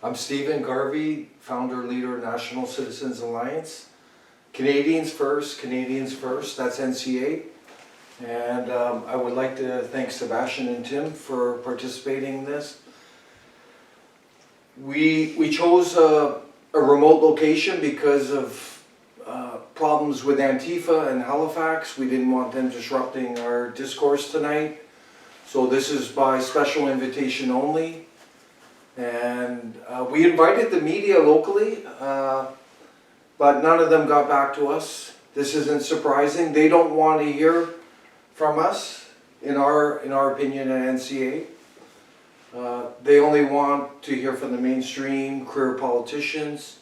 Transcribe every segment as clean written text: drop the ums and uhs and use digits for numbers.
I'm Stephen Garvey, founder, leader of National Citizens Alliance. Canadians First, that's NCA. And I would like to thank Sebastian and Tim for participating in this. We chose a remote location because of problems with Antifa and Halifax. We didn't want them disrupting our discourse tonight. So this is by special invitation only. And we invited the media locally, but none of them got back to us. This isn't surprising. They don't want to hear from us, in our opinion at NCA. They only want to hear from the mainstream career politicians.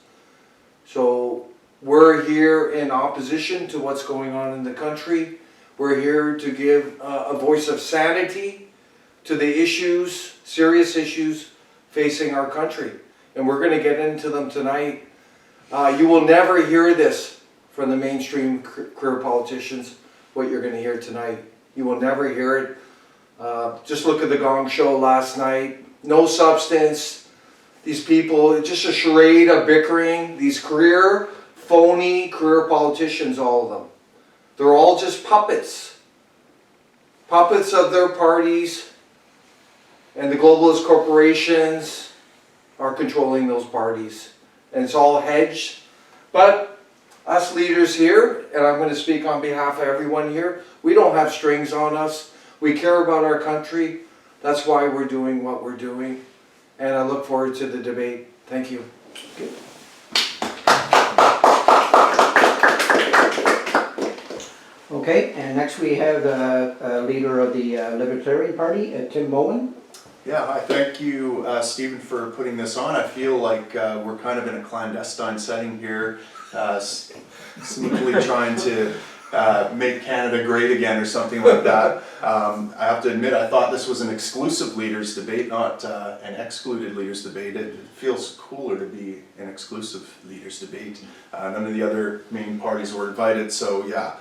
So we're here in opposition to what's going on in the country. We're here to give a voice of sanity to the issues, serious issues, facing our country. And we're going to get into them tonight. You will never hear this from the mainstream career politicians, what you're going to hear tonight. You will never hear it. Just look at the Gong Show last night. No substance. These people, just a charade of bickering. These phony career politicians, all of them. They're all just puppets. Puppets of their parties. And the globalist corporations are controlling those parties. And it's all hedged. But us leaders here, and I'm going to speak on behalf of everyone here, we don't have strings on us. We care about our country. That's why we're doing what we're doing. And I look forward to the debate. Thank you. Good. Okay, and next we have a leader of the Libertarian Party, Tim Moen. Yeah, hi. Thank you, Stephen, for putting this on. I feel like we're kind of in a clandestine setting here, sneakily trying to make Canada great again or something like that. I have to admit, I thought this was an exclusive leaders debate, not an excluded leaders debate. It feels cooler to be an exclusive leaders debate. None of the other main parties were invited, so yeah,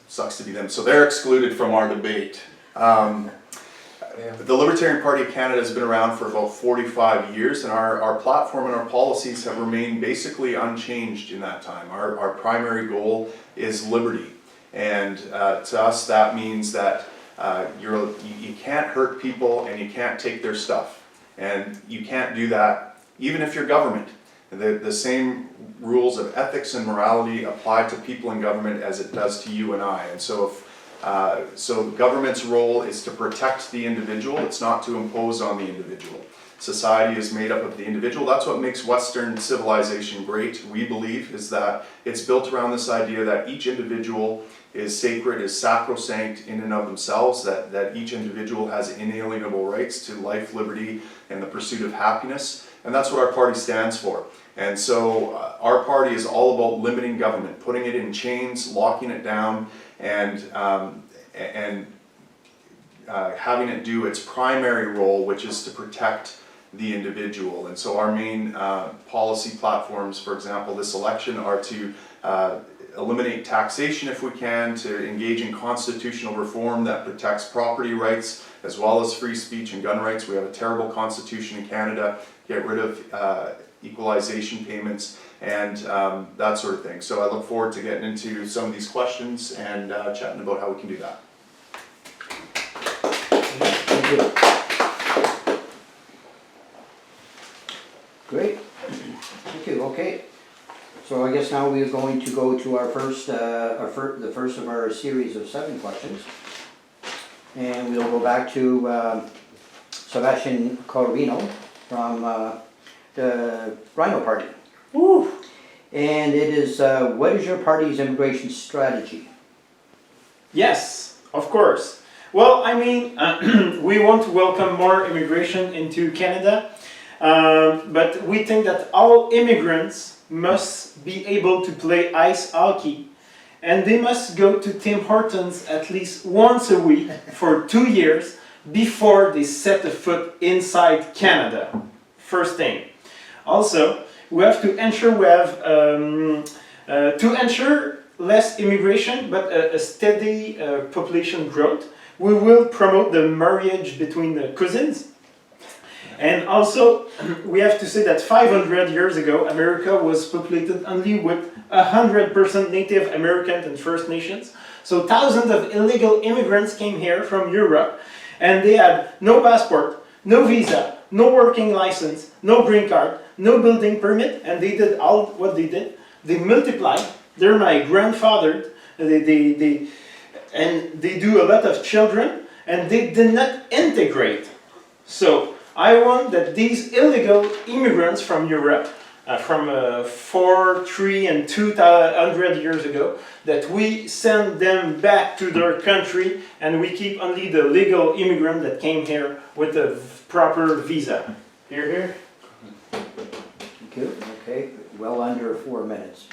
sucks to be them. So they're excluded from our debate. The Libertarian Party of Canada has been around for about 45 years, and our platform and our policies have remained basically unchanged in that time. Our primary goal is liberty, and to us that means that you can't hurt people and you can't take their stuff, and you can't do that even if you're government. The same rules of ethics and morality apply to people in government as it does to you and I. And so so government's role is to protect the individual, it's not to impose on the individual. Society is made up of the individual. That's what makes Western civilization great, we believe, is that it's built around this idea that each individual is sacred, is sacrosanct in and of themselves, that each individual has inalienable rights to life, liberty, and the pursuit of happiness. And that's what our party stands for. And so our party is all about limiting government, putting it in chains, locking it down, and having it do its primary role, which is to protect the individual. And so our main policy platforms, for example, this election, are to eliminate taxation if we can, to engage in constitutional reform that protects property rights as well as free speech and gun rights. We have a terrible constitution in Canada. Get rid of equalization payments and that sort of thing. So I look forward to getting into some of these questions and chatting about how we can do that. Thank you. Great. Thank you. Okay. So I guess now we are going to go to our the first of our series of 7 questions, and we'll go back to Sebastian CoRhino from the Rhino Party. Woo. And it is, what is your party's immigration strategy? Yes, of course. Well, I mean, we want to welcome more immigration into Canada, but we think that all immigrants must be able to play ice hockey, and they must go to Tim Hortons at least once a week for 2 years before they set a foot inside Canada. First thing. Also, we have to ensure to ensure less immigration, but a steady population growth. We will promote the marriage between the cousins, And also, we have to say that 500 years ago, America was populated only with 100% Native Americans and First Nations. So thousands of illegal immigrants came here from Europe, and they had no passport, no visa, no working license, no green card, no building permit, and they did all what they did. They multiplied. They're my grandfather. And they do a lot of children, and they did not integrate. So I want that these illegal immigrants from Europe, from 4, 3, and 200 years ago, that we send them back to their country, and we keep only the legal immigrant that came here with a proper visa. Hear, hear? Thank you. Okay, well under 4 minutes.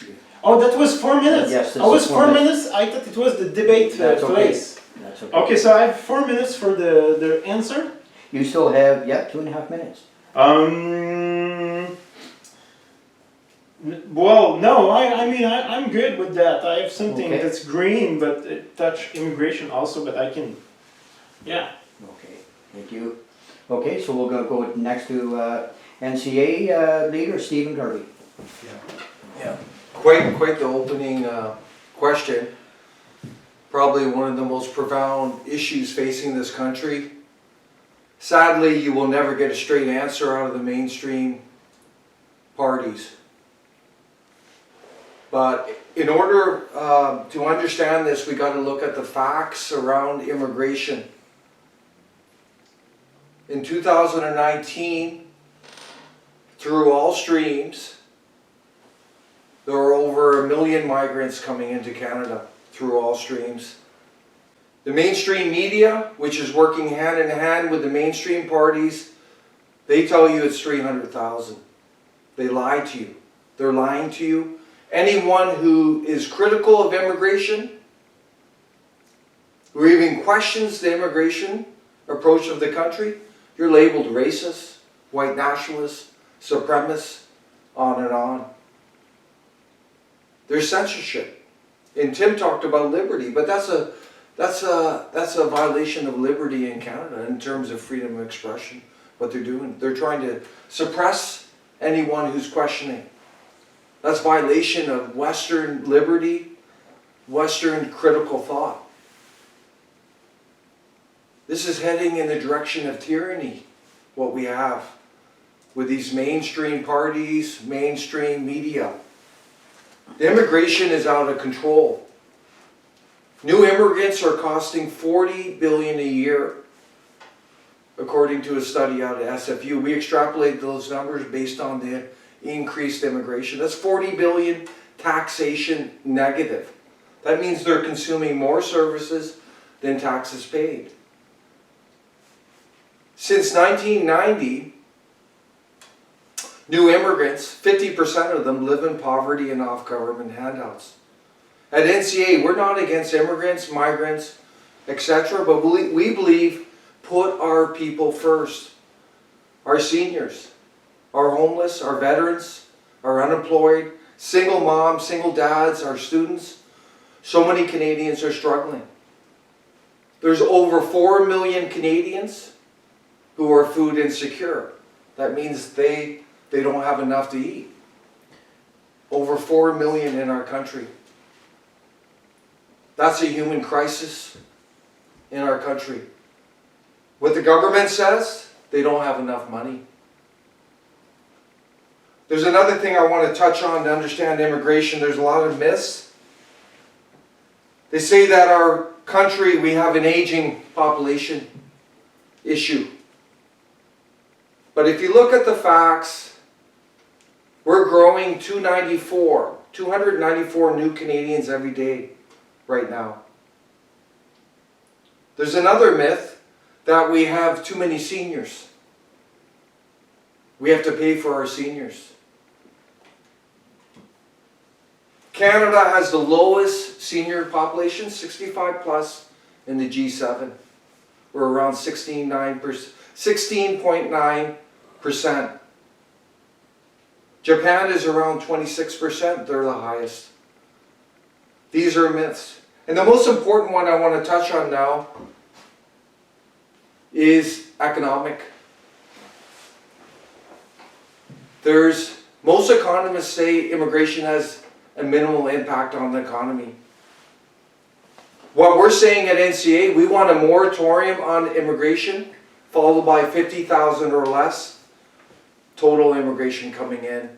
Oh, that was 4 minutes? Yes, this I was is 4 minutes? I thought it was the debate That's okay. place. That's okay. Okay, so I have 4 minutes for the answer. You still have, 2.5 minutes. Well, no, I mean, I'm good with that. I have something Okay. that's green, but it touch immigration also, but I can, yeah. Okay, thank you. Okay, so we're gonna go next to NCA leader, Stephen Garvey. Yeah. Quite the opening question. Probably one of the most profound issues facing this country. Sadly, you will never get a straight answer out of the mainstream parties. But in order to understand this, we got to look at the facts around immigration. In 2019, through all streams, there are over 1 million migrants coming into Canada through all streams. The mainstream media, which is working hand in hand with the mainstream parties, they tell you it's 300,000. They lie to you. They're lying to you. Anyone who is critical of immigration, who even questions the immigration approach of the country, you're labeled racist, white nationalist, supremacist, on and on. There's censorship. And Tim talked about liberty, but that's a violation of liberty in Canada in terms of freedom of expression, what they're doing. They're trying to suppress anyone who's questioning. That's violation of Western liberty, Western critical thought. This is heading in the direction of tyranny, what we have with these mainstream parties, mainstream media. The immigration is out of control. New immigrants are costing $40 billion a year, according to a study out of SFU. We extrapolate those numbers based on the increased immigration. That's 40 billion taxation negative. That means they're consuming more services than taxes paid. Since 1990, new immigrants, 50% of them live in poverty and off government handouts. At NCA, we're not against immigrants, migrants, etc., but we believe put our people first. Our seniors, our homeless, our veterans, our unemployed, single moms, single dads, our students. So many Canadians are struggling. There's over 4 million Canadians who are food insecure. That means they don't have enough to eat. Over 4 million in our country. That's a human crisis in our country. What the government says, they don't have enough money. There's another thing I want to touch on to understand immigration. There's a lot of myths. They say that our country, we have an aging population issue. But if you look at the facts, we're growing 294 new Canadians every day right now. There's another myth that we have too many seniors. We have to pay for our seniors. Canada has the lowest senior population, 65 plus, in the G7. We're around 16.9%. Japan is around 26%. They're the highest. These are myths. And the most important one I want to touch on now is economic. Most economists say immigration has a minimal impact on the economy. What we're saying at NCA, we want a moratorium on immigration, followed by 50,000 or less total immigration coming in.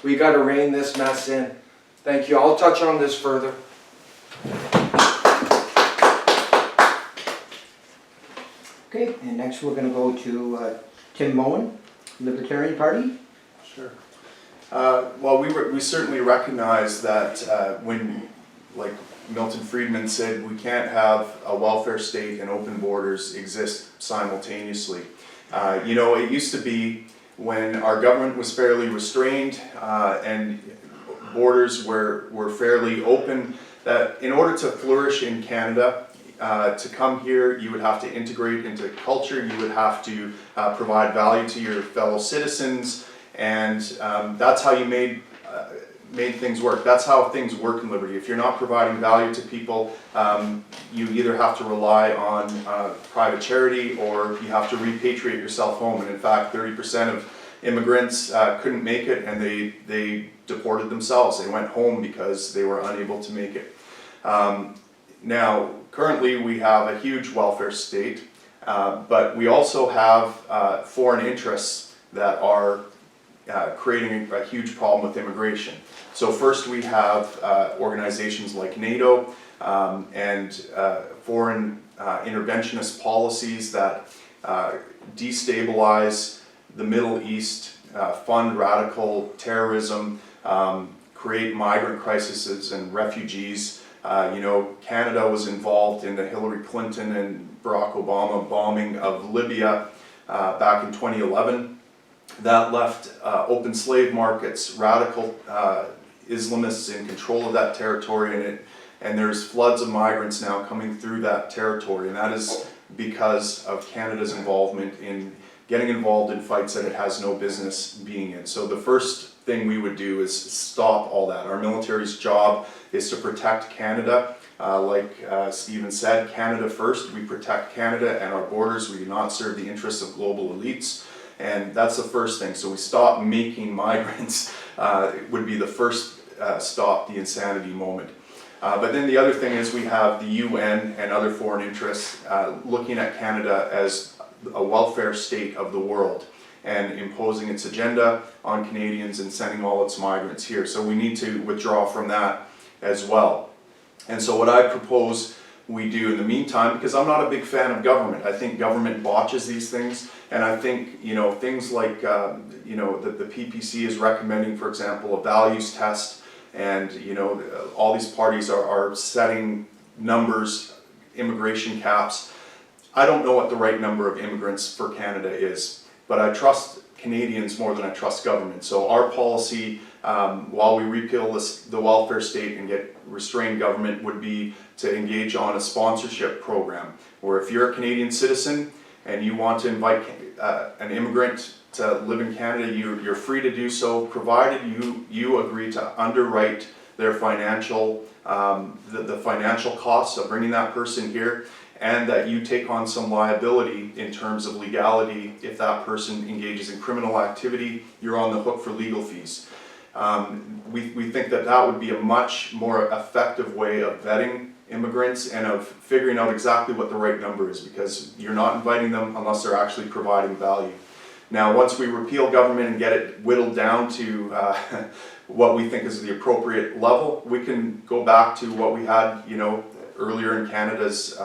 We got to rein this mess in. Thank you. I'll touch on this further. Okay, and next we're gonna go to Tim Moen, Libertarian Party. Sure. Well, we certainly recognize that when, like Milton Friedman said, we can't have a welfare state and open borders exist simultaneously. You know, it used to be when our government was fairly restrained and borders were fairly open, that in order to flourish in Canada, to come here, you would have to integrate into culture, you would have to provide value to your fellow citizens, and that's how you made things work. That's how things work in Liberty. If you're not providing value to people, you either have to rely on private charity or you have to repatriate yourself home. And in fact, 30% of immigrants couldn't make it, and they deported themselves. They went home because they were unable to make it. Now, currently we have a huge welfare state, but we also have foreign interests that are creating a huge problem with immigration. So first we have organizations like NATO and foreign interventionist policies that destabilize the Middle East, fund radical terrorism, create migrant crises and refugees. You know, Canada was involved in the Hillary Clinton and Barack Obama bombing of Libya back in 2011. That left open slave markets, radical Islamists in control of that territory, and there's floods of migrants now coming through that territory, and that is because of Canada's involvement in getting involved in fights that it has no business being in. So the first thing we would do is stop all that. Our military's job is to protect Canada. Like Stephen said, Canada first. We protect Canada and our borders. We do not serve the interests of global elites. And that's the first thing. So we stop making migrants would be the first stop the insanity moment. But then the other thing is we have the UN and other foreign interests looking at Canada as a welfare state of the world and imposing its agenda on Canadians and sending all its migrants here. So we need to withdraw from that as well. And so what I propose we do in the meantime, because I'm not a big fan of government. I think government botches these things, and I think, you know, things like, you know, the PPC is recommending, for example, a values test, and, you know, all these parties are setting numbers, immigration caps. I don't know what the right number of immigrants for Canada is, but I trust Canadians more than I trust government. So our policy, while we repeal the welfare state and get restrained government, would be to engage on a sponsorship program, where if you're a Canadian citizen and you want to invite an immigrant to live in Canada, you're free to do so, provided you agree to underwrite their financial, the financial costs of bringing that person here, and that you take on some liability in terms of legality. If that person engages in criminal activity, you're on the hook for legal fees. We think that would be a much more effective way of vetting immigrants and of figuring out exactly what the right number is, because you're not inviting them unless they're actually providing value. Now, once we repeal government and get it whittled down to what we think is the appropriate level, we can go back to what we had, you know, earlier in Canada's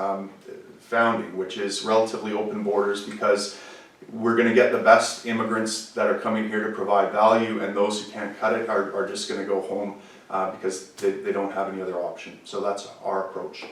founding, which is relatively open borders, because we're going to get the best immigrants that are coming here to provide value, and those who can't cut it are just going to go home because they don't have any other option. So that's our approach.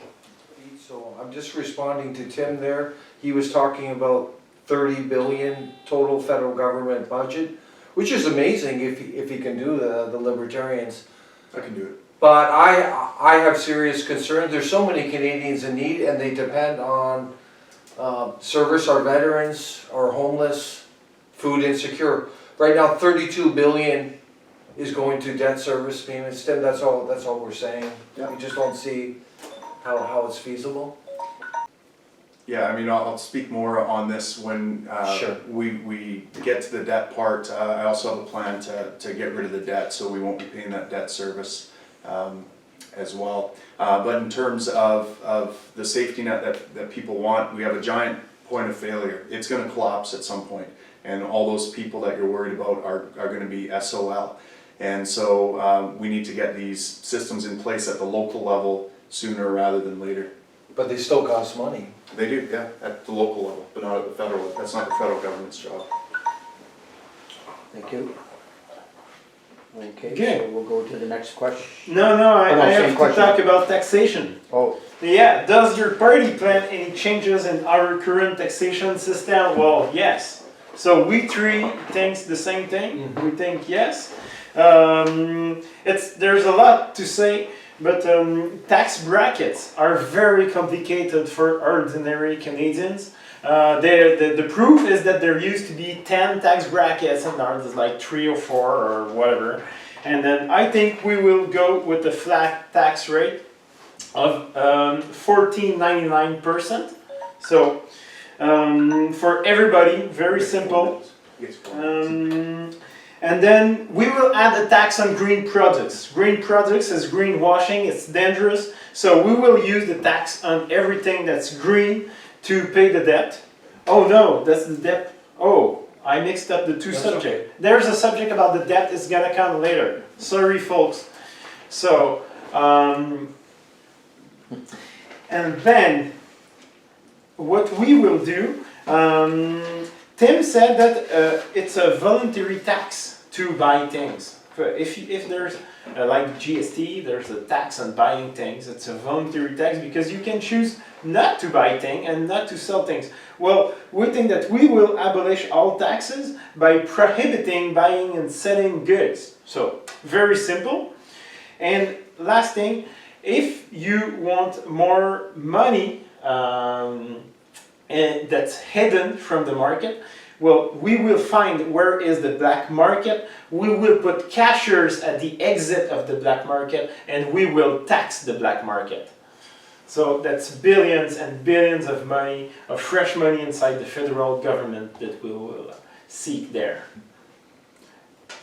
So I'm just responding to Tim there. He was talking about 30 billion total federal government budget, which is amazing if he can do the Libertarians. I can do it. But I have serious concerns. There's so many Canadians in need, and they depend on service, our veterans, our homeless, food insecure. Right now, 32 billion is going to debt service payments. Tim, that's all we're saying. Yeah. We just don't see how it's feasible. Yeah, I mean, I'll speak more on this when Sure. we get to the debt part. I also have a plan to get rid of the debt, so we won't be paying that debt service as well. But in terms of the safety net that people want, we have a giant point of failure. It's gonna collapse at some point, and all those people that you're worried about are gonna be SOL. And so we need to get these systems in place at the local level sooner rather than later. But they still cost money. They do, yeah, at the local level, but not at the federal. That's not the federal government's job. Thank you. Okay, Good. so we'll go to the next question. No, I same have to question. talk about taxation. Oh, Yeah, does your party plan any changes in our current taxation system? Well, yes. So we three think the same thing. We think yes. There's a lot to say, but tax brackets are very complicated for ordinary Canadians. The proof is that there used to be 10 tax brackets and now there's like 3 or 4 or whatever. And then I think we will go with a flat tax rate of 14.99%. So for everybody, very simple. And then we will add a tax on green products. Green products is greenwashing, it's dangerous. So we will use the tax on everything that's green to pay the debt. Oh no, that's the debt. Oh, I mixed up the two subjects. Okay. There's a subject about the debt, it's gonna come later. Sorry folks. So, and then what we will do, Tim said that it's a voluntary tax to buy things. If there's like GST, there's a tax on buying things. It's a voluntary tax because you can choose not to buy things and not to sell things. Well, we think that we will abolish all taxes by prohibiting buying and selling goods. So, very simple. And last thing, if you want more money and that's hidden from the market, well, we will find where is the black market, we will put cashiers at the exit of the black market, and we will tax the black market. So that's billions and billions of money, of fresh money inside the federal government that we will seek there.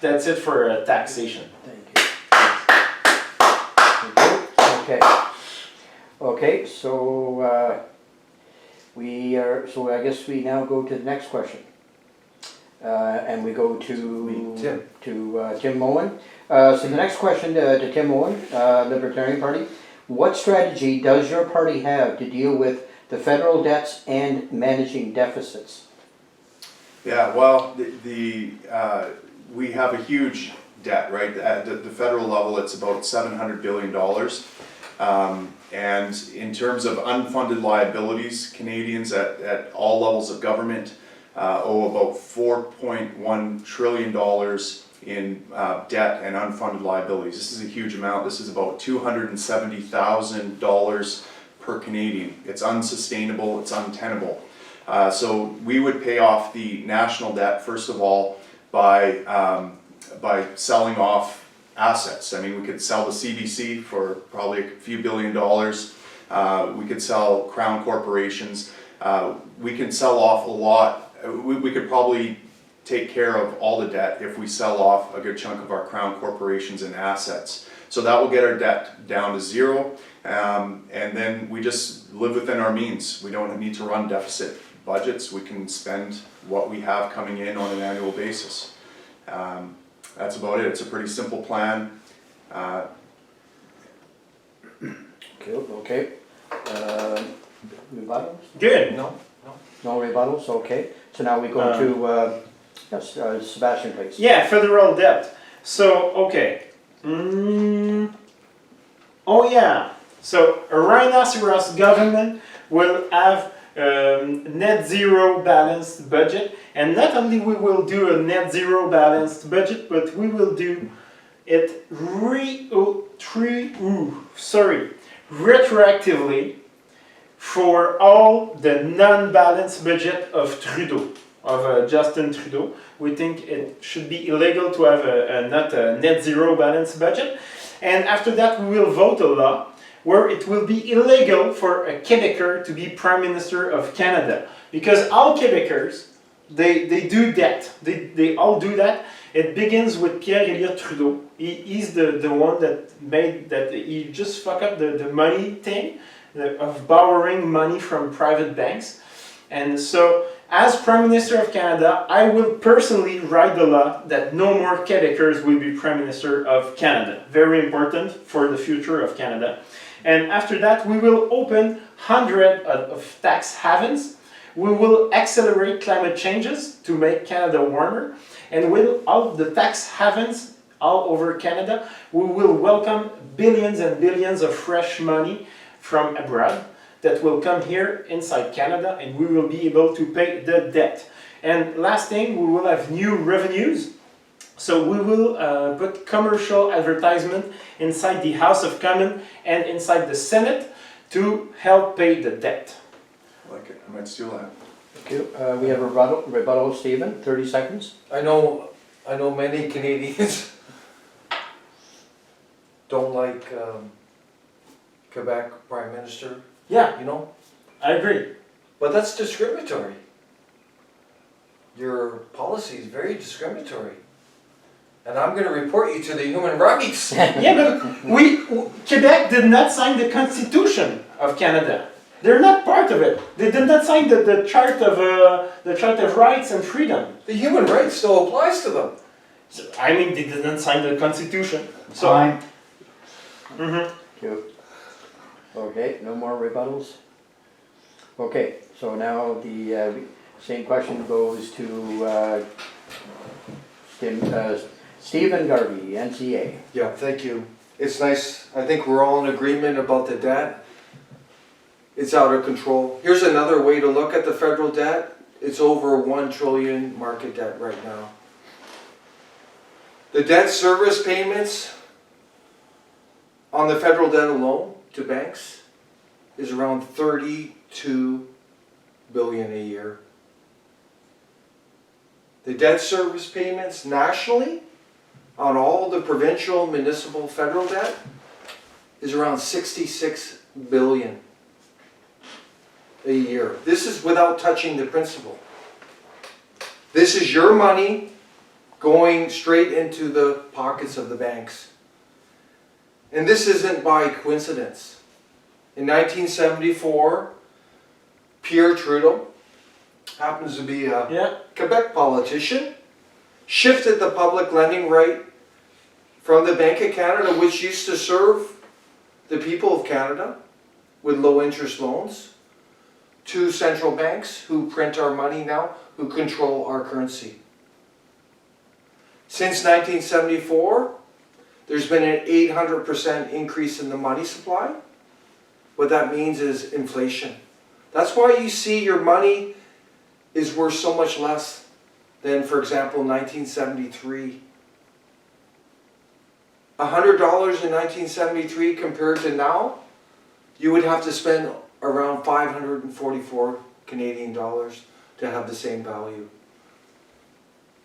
That's it for taxation. thank you. Thank you. Okay. Okay, so I guess we now go to the next question. And we go to Tim Moen. So the next question to Tim Moen, Libertarian Party. What strategy does your party have to deal with the federal debts and managing deficits? Yeah, well, we have a huge debt, right? At the federal level, it's about $700 billion. And in terms of unfunded liabilities, Canadians at all levels of government owe about $4.1 trillion in debt and unfunded liabilities. This is a huge amount. This is about $270,000 per Canadian. It's unsustainable, it's untenable. So we would pay off the national debt, first of all, by selling off assets. I mean, we could sell the CBC for probably a few $billion. We could sell crown corporations. We can sell off a lot. We could probably take care of all the debt if we sell off a good chunk of our crown corporations and assets. So that will get our debt down to zero, and then we just live within our means. We don't need to run deficit budgets. We can spend what we have coming in on an annual basis. That's about it. It's a pretty simple plan. Okay. Rebuttals? Good. No? No rebuttals, okay. So now we go to, yes, Sebastian, please. Yeah, federal debt. So, okay. Oh yeah. So a rhinoceros government will have net zero balanced budget, and not only we will do a net zero balanced budget, but we will do it retroactively for all the non-balanced budget of Trudeau, of Justin Trudeau. We think it should be illegal to have not a net zero balanced budget. And after that we will vote a law where it will be illegal for a Quebecer to be Prime Minister of Canada. Because all Quebecers, they do that. They all do that. It begins with Pierre Elliott Trudeau. He's the one that made that. He just fucked up the money thing of borrowing money from private banks. And so, as Prime Minister of Canada, I will personally write the law that no more Quebecers will be Prime Minister of Canada. Very important for the future of Canada. And after that, we will open hundreds of tax havens. We will accelerate climate changes to make Canada warmer. And with all the tax havens all over Canada, we will welcome billions and billions of fresh money from abroad that will come here inside Canada, and we will be able to pay the debt. And last thing, we will have new revenues. So we will put commercial advertisement inside the House of Commons and inside the Senate to help pay the debt. I like it, I might steal that. Thank you. We have a rebuttal, Stephen, 30 seconds. I know many Canadians don't like Quebec Prime Minister, Yeah, you know, I agree. but that's discriminatory. Your policy is very discriminatory. And I'm going to report you to the human rights. Yeah, but Quebec did not sign the Constitution of Canada. They're not part of it. They did not sign the Chart of Rights and Freedom. The human rights still applies to them. So, I mean, they didn't sign the Constitution. So, Time. Mhm. Thank you. Okay, no more rebuttals? Okay, so now the same question goes to Stephen Garvey, NCA. Yeah, thank you. It's nice. I think we're all in agreement about the debt. It's out of control. Here's another way to look at the federal debt. It's over 1 trillion market debt right now. The debt service payments on the federal debt alone to banks is around 32 billion a year. The debt service payments nationally on all the provincial, municipal, federal debt is around 66 billion a year. This is without touching the principal. This is your money going straight into the pockets of the banks. And this isn't by coincidence. In 1974, Pierre Trudeau, happens to be a yeah, Quebec politician, shifted the public lending rate from the Bank of Canada, which used to serve the people of Canada with low interest loans, to central banks who print our money now, who control our currency. Since 1974, there's been an 800% increase in the money supply. What that means is inflation. That's why you see your money is worth so much less than, for example, 1973. $100 in 1973 compared to now, you would have to spend around 544 Canadian dollars to have the same value.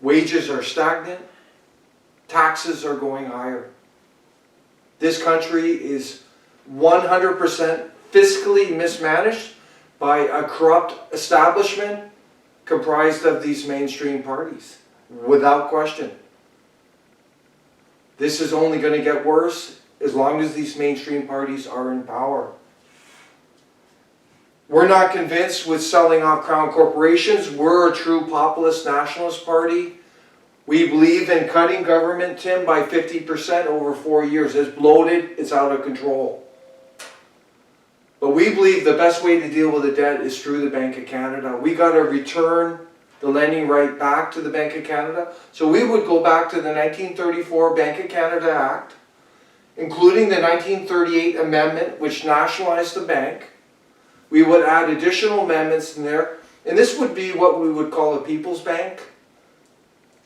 Wages are stagnant, taxes are going higher. This country is 100% fiscally mismanaged by a corrupt establishment comprised of these mainstream parties, without question. This is only going to get worse as long as these mainstream parties are in power. We're not convinced with selling off crown corporations. We're a true populist nationalist party. We believe in cutting government, Tim, by 50% over 4 years. It's bloated, it's out of control. But we believe the best way to deal with the debt is through the Bank of Canada. We got to return the lending right back to the Bank of Canada. So we would go back to the 1934 Bank of Canada Act, including the 1938 amendment which nationalized the bank. We would add additional amendments in there, and this would be what we would call a people's bank.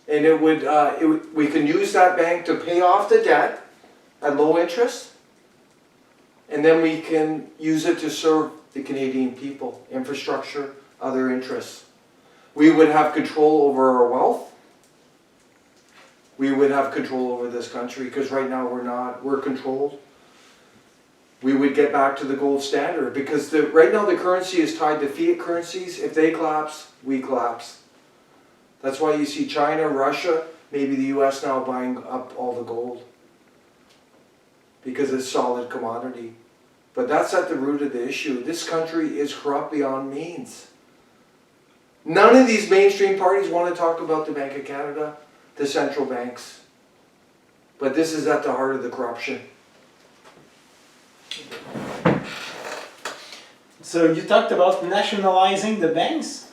And we can use that bank to pay off the debt at low interest, and then we can use it to serve the Canadian people, infrastructure, other interests. We would have control over our wealth. We would have control over this country, because right now we're not. We're controlled. we would get back to the gold standard, because right now the currency is tied to fiat currencies. If they collapse, we collapse. That's why you see China, Russia, maybe the US now buying up all the gold, because it's solid commodity. But that's at the root of the issue. This country is corrupt beyond means. None of these mainstream parties want to talk about the Bank of Canada, the central banks. But this is at the heart of the corruption. So you talked about nationalizing the banks?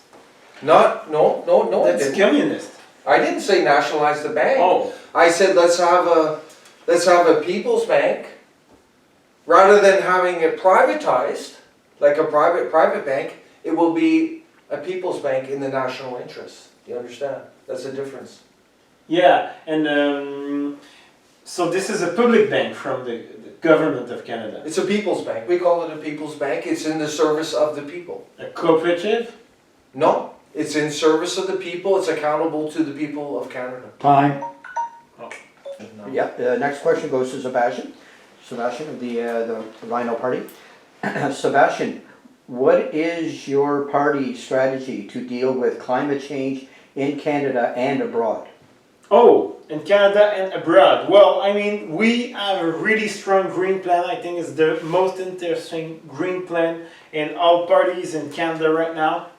No, I That's didn't. communist. I didn't say nationalize the bank. Oh, I said let's have a people's bank, rather than having it privatized, like a private bank. It will be a people's bank in the national interest. You understand? That's the difference. yeah, and so this is a public bank from the government of Canada. It's a people's bank. We call it a people's bank. It's in the service of the people. A cooperative? No, it's in service of the people. It's accountable to the people of Canada. Time. Oh. Yep, next question goes to Sebastian. Sebastian of the Rhino Party. Sebastian, what is your party's strategy to deal with climate change in Canada and abroad? Oh, in Canada and abroad. Well, I mean, we have a really strong green plan. I think it's the most interesting green plan in all parties in Canada right now.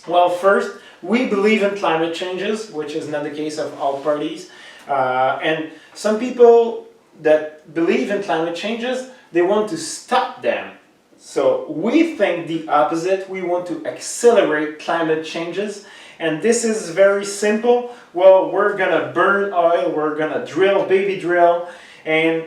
Well, first, we believe in climate changes, which is not the case of all parties. And some people that believe in climate changes, they want to stop them. So we think the opposite. We want to accelerate climate changes. And this is very simple. Well, we're gonna burn oil, we're gonna drill, baby drill. And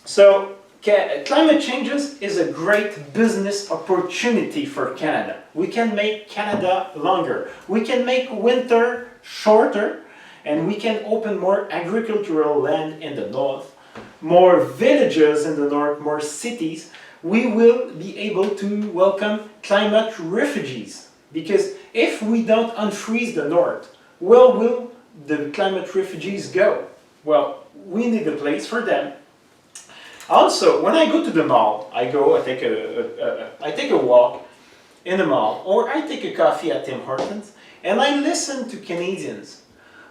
so climate changes is a great business opportunity for Canada. We can make Canada longer. We can make winter shorter, and we can open more agricultural land in the north, more villages in the north, more cities. We will be able to welcome climate refugees. Because if we don't unfreeze the north, where will the climate refugees go? Well, we need a place for them. Also, when I go to the mall, I take a walk in the mall, or I take a coffee at Tim Hortons, and I listen to Canadians.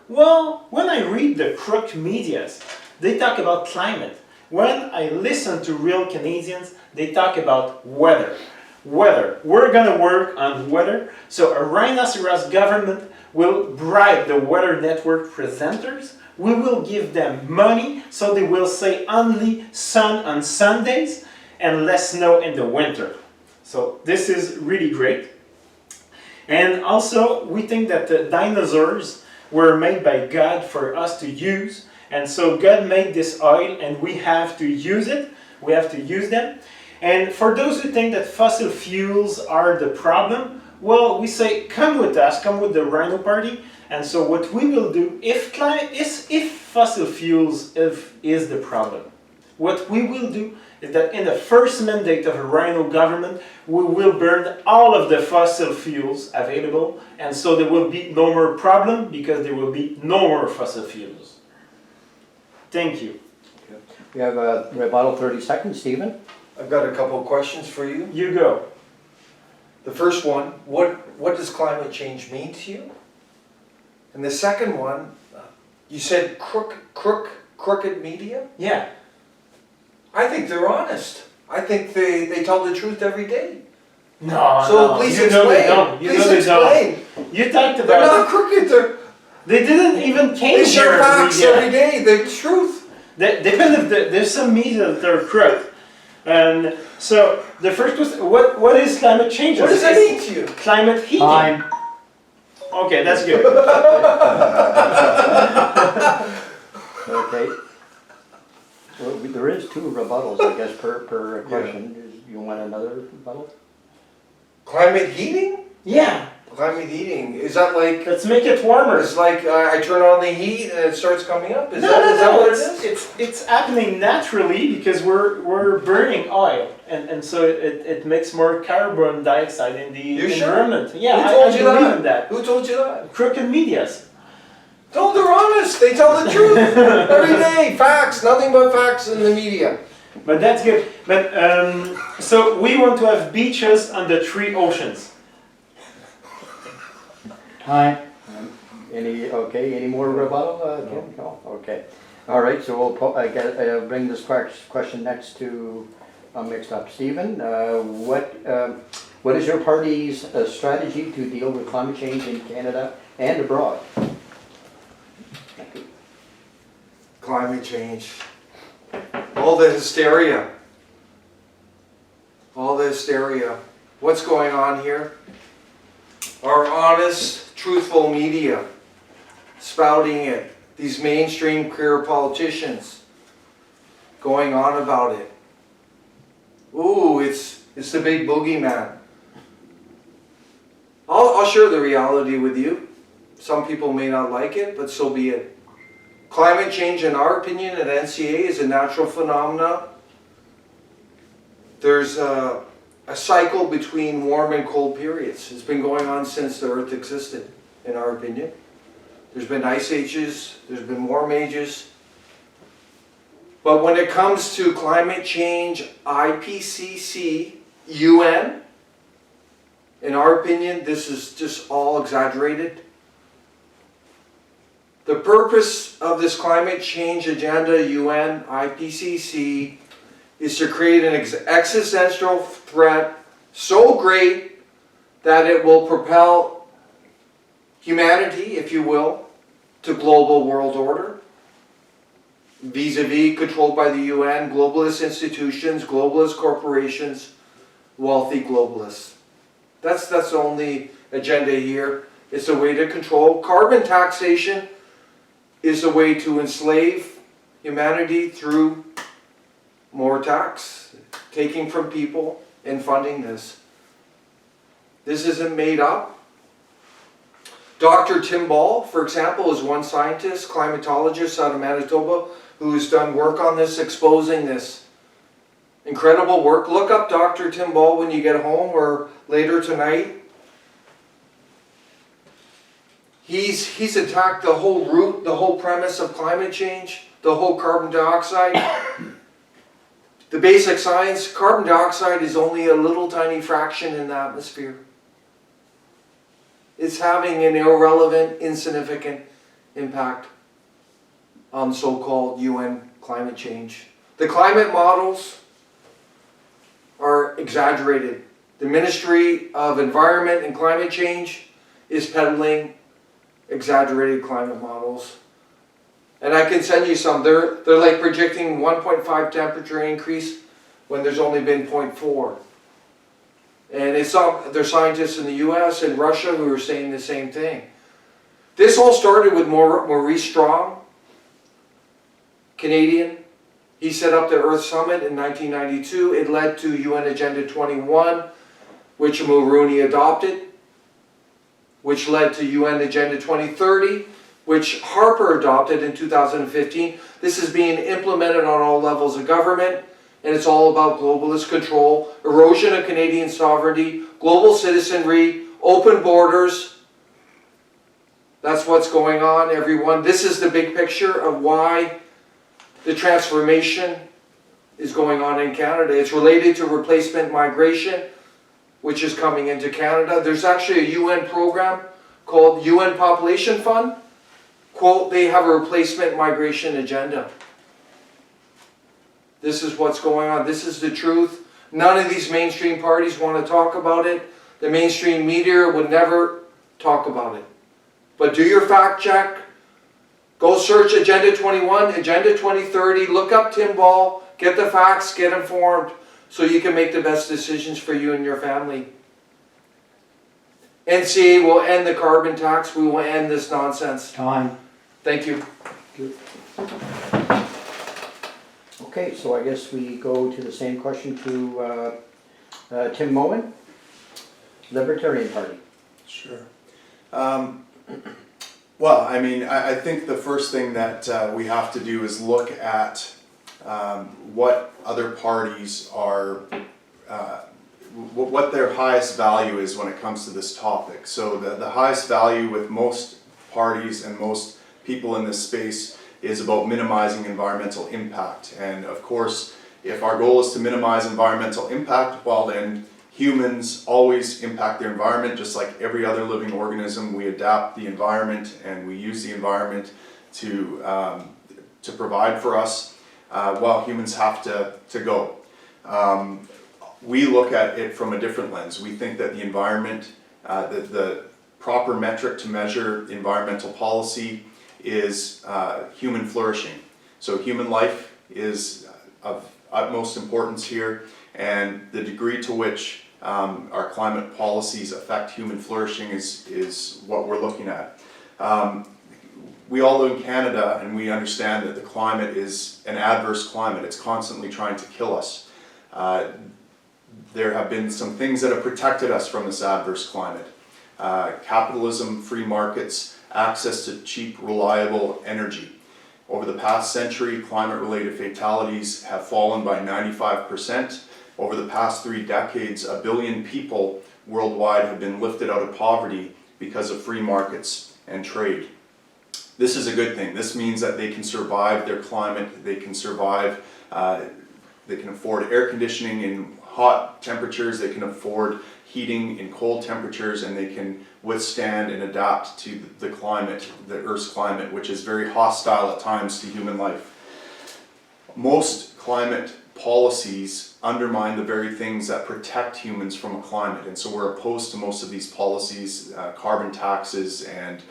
Well, when I read the crook medias, they talk about climate. When I listen to real Canadians, they talk about weather. Weather. We're gonna work on weather. So a rhinoceros government will bribe the weather network presenters. We will give them money so they will say only sun on Sundays and less snow in the winter. So this is really great. And also we think that the dinosaurs were made by God for us to use. And so God made this oil and we have to use it. We have to use them. And for those who think that fossil fuels are the problem, well, we say, come with us, come with the Rhino Party. And so what we will do, if fossil fuels is the problem, what we will do is that in the first mandate of a Rhino government, we will burn all of the fossil fuels available. And so there will be no more problem because there will be no more fossil fuels. Thank you. We have a rebuttal, 30 seconds, Stephen. I've got a couple of questions for you. You go. The first one, what does climate change mean to you? And the second one, you said crooked media? Yeah. I think they're honest. I think they tell the truth every day. No, So no. please You know they explain. don't. You Please know they explain. don't. You talked They're about not crooked. they didn't even came They here share as facts media. every day. The truth. Depend if there's some media that are correct. And so the first question, what is climate change? What does that mean to you? Climate heating. Time. Okay, that's good. Okay. Well, there is 2 rebuttals, I guess, per question. You want another rebuttal? Climate heating? Yeah, Climate heating. Is that like, let's make it warmer. it's like I turn on the heat and it starts coming up? Is No, that what it is? It's happening naturally because we're burning oil, and so it makes more carbon dioxide in the You sure? environment. Yeah, Who told I you believe that? in that. Who told you that? Crooked medias. No, they're honest. They tell the truth every day. Facts. Nothing but facts in the media. But that's good. But so we want to have beaches on the 3 oceans. Time. Any more rebuttal, Kim? No? Okay. All right, so I'll bring this question next to, I'm mixed up. Stephen, what is your party's strategy to deal with climate change in Canada and abroad? Climate change. All the hysteria. What's going on here? Our honest, truthful media spouting it. These mainstream career politicians going on about it. Ooh, it's the big boogeyman. I'll share the reality with you. Some people may not like it, but so be it. Climate change, in our opinion at NCA, is a natural phenomena. There's a cycle between warm and cold periods. It's been going on since the Earth existed, in our opinion. There's been ice ages, there's been warm ages. But when it comes to climate change, IPCC, UN, in our opinion, this is just all exaggerated. The purpose of this climate change agenda, UN, IPCC, is to create an existential threat so great that it will propel humanity, if you will, to global world order, vis-a-vis controlled by the UN, globalist institutions, globalist corporations, wealthy globalists. That's the only agenda here. It's a way to control. Carbon taxation is a way to enslave humanity through more tax, taking from people and funding this. This isn't made up. Dr. Tim Ball, for example, is one scientist, climatologist out of Manitoba, who has done work on this, exposing this. Incredible work. Look up Dr. Tim Ball when you get home or later tonight. He's attacked the whole root, the whole premise of climate change, the whole carbon dioxide. The basic science, carbon dioxide is only a little tiny fraction in the atmosphere. It's having an irrelevant, insignificant impact on so-called UN climate change. The climate models are exaggerated. The Ministry of Environment and Climate Change is peddling exaggerated climate models. And I can send you some. They're like predicting 1.5 temperature increase when there's only been 0.4. And there's scientists in the US and Russia who are saying the same thing. This all started with Maurice Strong, Canadian. He set up the Earth Summit in 1992. It led to UN Agenda 21, which Mulroney adopted, which led to UN Agenda 2030, which Harper adopted in 2015. This is being implemented on all levels of government, and it's all about globalist control, erosion of Canadian sovereignty, global citizenry, open borders. That's what's going on, everyone. This is the big picture of why the transformation is going on in Canada. It's related to replacement migration, which is coming into Canada. There's actually a UN program called UN Population Fund. Quote, they have a replacement migration agenda. This is what's going on. This is the truth. None of these mainstream parties want to talk about it. The mainstream media would never talk about it. But do your fact check. Go search Agenda 21, Agenda 2030, look up Tim Ball, get the facts, get informed, so you can make the best decisions for you and your family. NCA will end the carbon tax. We will end this nonsense. Time. Thank you. Okay, so I guess we go to the same question to Tim Moen, Libertarian Party. Sure. Well, I mean, I think the first thing that we have to do is look at what other parties are, what their highest value is when it comes to this topic. So the highest value with most parties and most people in this space is about minimizing environmental impact. And of course, if our goal is to minimize environmental impact, well then humans always impact their environment, just like every other living organism. We adapt the environment and we use the environment to provide for us, while humans have to go. We look at it from a different lens. We think that the environment, the proper metric to measure environmental policy is human flourishing. So human life is of utmost importance here, and the degree to which our climate policies affect human flourishing is what we're looking at. We all live in Canada, and we understand that the climate is an adverse climate. It's constantly trying to kill us. There have been some things that have protected us from this adverse climate. Capitalism, free markets, access to cheap, reliable energy. Over the past century, climate-related fatalities have fallen by 95%. Over the past 3 decades, 1 billion people worldwide have been lifted out of poverty because of free markets and trade. This is a good thing. This means that they can survive their climate, they can survive, they can afford air conditioning in hot temperatures, they can afford heating in cold temperatures, and they can withstand and adapt to the climate, the Earth's climate, which is very hostile at times to human life. Most climate policies undermine the very things that protect humans from a climate, and so we're opposed to most of these policies, carbon taxes and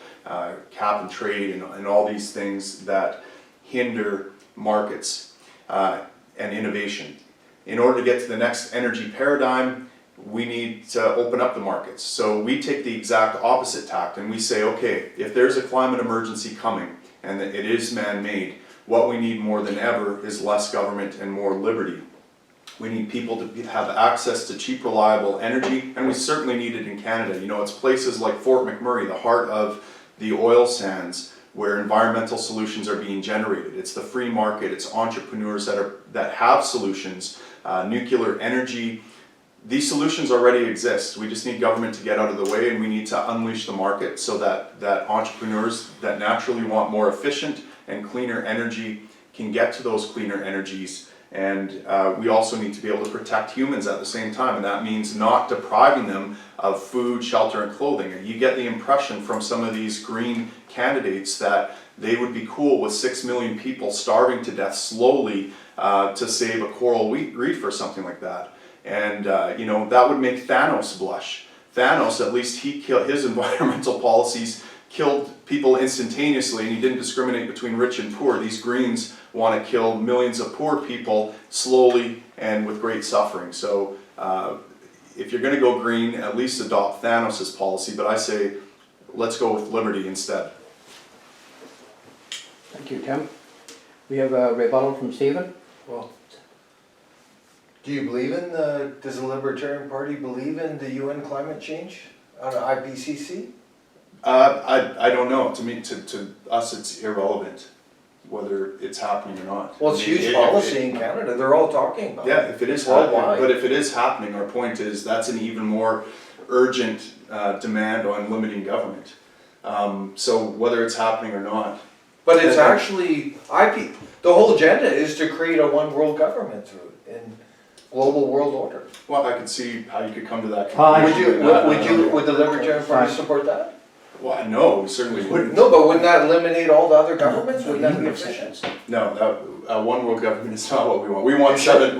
cap and trade and all these things that hinder markets and innovation. In order to get to the next energy paradigm, we need to open up the markets. So we take the exact opposite tact and we say, okay, if there's a climate emergency coming and it is man-made, what we need more than ever is less government and more liberty. We need people to have access to cheap, reliable energy, and we certainly need it in Canada. You know, it's places like Fort McMurray, the heart of the oil sands, where environmental solutions are being generated. It's the free market, it's entrepreneurs that have solutions, nuclear energy. These solutions already exist. We just need government to get out of the way, and we need to unleash the market so that entrepreneurs that naturally want more efficient and cleaner energy can get to those cleaner energies. And we also need to be able to protect humans at the same time, and that means not depriving them of food, shelter, and clothing. And you get the impression from some of these green candidates that they would be cool with 6 million people starving to death slowly to save a coral reef or something like that. And you know, that would make Thanos blush. Thanos, at least he killed, his environmental policies killed people instantaneously, and he didn't discriminate between rich and poor. These Greens want to kill millions of poor people slowly and with great suffering. So if you're going to go green, at least adopt Thanos' policy, but I say let's go with liberty instead. Thank you, Tim. We have a rebuttal from Stephen. Well, do you believe in does the Libertarian Party believe in the UN climate change on IPCC? I don't know. To me, to us, it's irrelevant whether it's happening or not. Well, it's huge policy in Canada. They're all talking about it. Yeah, if it is happening, but if it is happening, our point is that's an even more urgent demand on limiting government. So whether it's happening or not. But it's actually, the whole agenda is to create a one world government through it in global world order. Well, I could see how you could come to that Fine. conclusion. Would the Libertarian Party Fine. support that? Well, no, we certainly wouldn't. No, but wouldn't that eliminate all the other governments? Wouldn't that be efficient? No, that one world government is not what we want. We want 7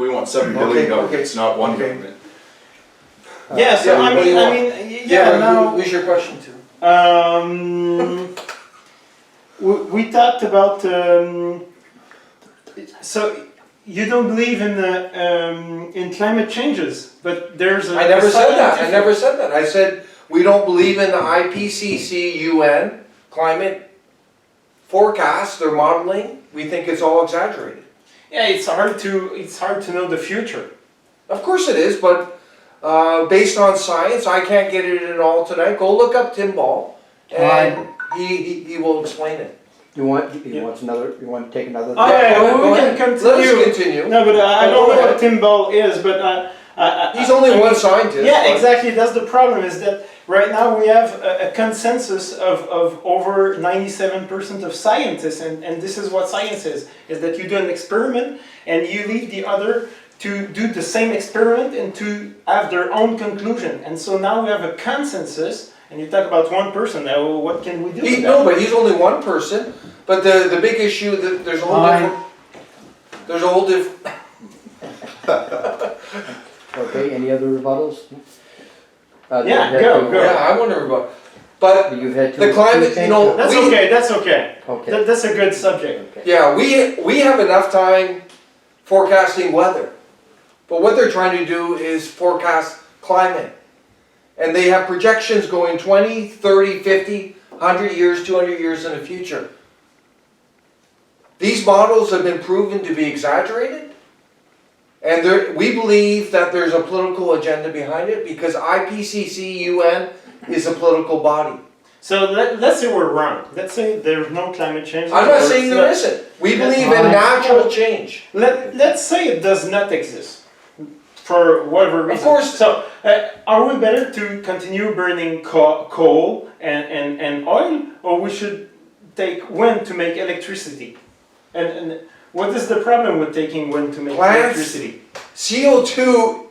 billion governments, not one government. Yeah, so Yeah, what do you want? now, Who's your question to? we talked about, so you don't believe in climate changes, but there's a... I never said that. I never said that. I said we don't believe in the IPCC UN climate forecast, their modeling. We think it's all exaggerated. Yeah, it's hard to know the future. Of course it is, but based on science, I can't get it in all tonight. Go look up Tim Ball, and he will explain it. You want to take another? Oh yeah, Go we ahead. can continue. Let us continue. No, but I Go don't know ahead. what Tim Ball is, but He's only one scientist. Yeah, but- exactly. That's the problem. Is that right now we have a consensus of over 97% of scientists, and this is what science is that you do an experiment and you leave the other to do the same experiment and to have their own conclusion. And so now we have a consensus, and you talk about one person, now what can we do with that? No, but he's only one person, but the big issue, that there's a whole different, there's a whole different, Okay, any other rebuttals? Yeah, you've had go, two- go. yeah, I wonder about, but You've had two. the climate, two you know, things? That's okay. Okay. That's a good subject. Okay. yeah, we have enough time forecasting weather. But what they're trying to do is forecast climate. And they have projections going 20, 30, 50, 100 years, 200 years in the future. These models have been proven to be exaggerated. And we believe that there's a political agenda behind it because IPCC UN is a political body. So let's say we're wrong. Let's say there's no climate change. I'm not or saying it's there not- isn't. We believe in natural change. Let's say it does not exist for whatever reason. Of course. So are we better to continue burning coal and oil, or we should take wind to make electricity? And what is the problem with taking wind to make Plants. electricity? CO2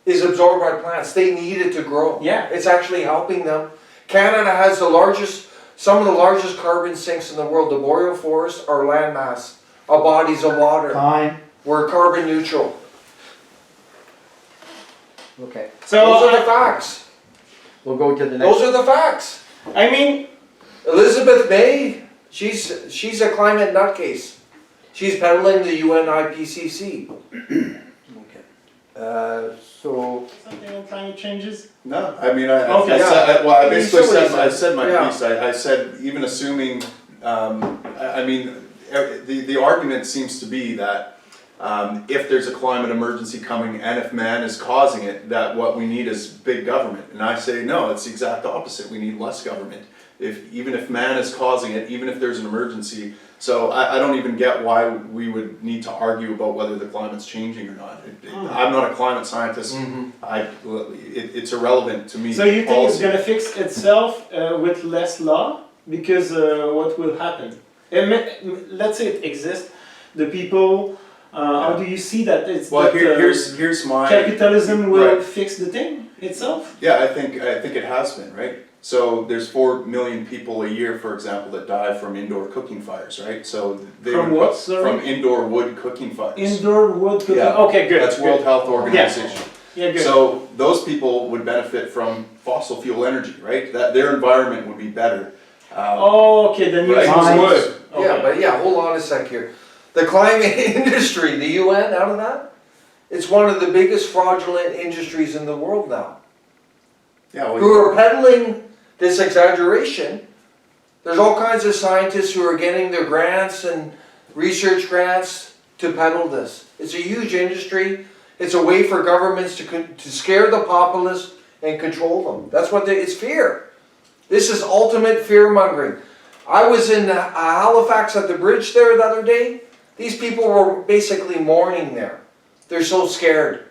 is absorbed by plants. They need it to grow. Yeah. It's actually helping them. Canada has some of the largest carbon sinks in the world. The boreal forests are landmass, are bodies of water. Fine, We're carbon neutral. okay. So Those are the facts. We'll go to the next. Those are the facts. I mean, Elizabeth May, she's a climate nutcase. She's peddling the UN IPCC. Okay. So, something on climate changes. No, I mean, I Okay. basically You said what you said my Yeah. piece. I said, even assuming, I mean, the argument seems to be that if there's a climate emergency coming and if man is causing it, that what we need is big government. And I say, no, it's the exact opposite. We need less government. Even if man is causing it, even if there's an emergency. So I don't even get why we would need to argue about whether the climate's changing or not. I'm not a climate scientist. It's irrelevant to me. So you think it's Policy. going to fix itself with less law? Because what will happen? Let's say it exists. The people, how do you see that? It's Well, that, here's my capitalism will Right. fix the thing itself? Yeah, I think it has been, right? So there's 4 million people a year, for example, that die from indoor cooking fires, right? So they From would what, put- sorry? From indoor wood cooking fires. Indoor wood cooking? Yeah. Okay, good. That's World good. Health Organization. Yeah, good. So those people would benefit from fossil fuel energy, right? That their environment would be better. Okay, then you Right. use Fine. wood. Okay. Yeah, but yeah, hold on a sec here. The climate industry, the UN, out of that, it's one of the biggest fraudulent industries in the world now. Yeah, Who are peddling this exaggeration. There's all kinds of scientists who are getting their grants and research grants to peddle this. It's a huge industry. It's a way for governments to scare the populace and control them. That's what it's fear. This is ultimate fear mongering. I was in Halifax at the bridge there the other day. These people were basically mourning there. They're so scared.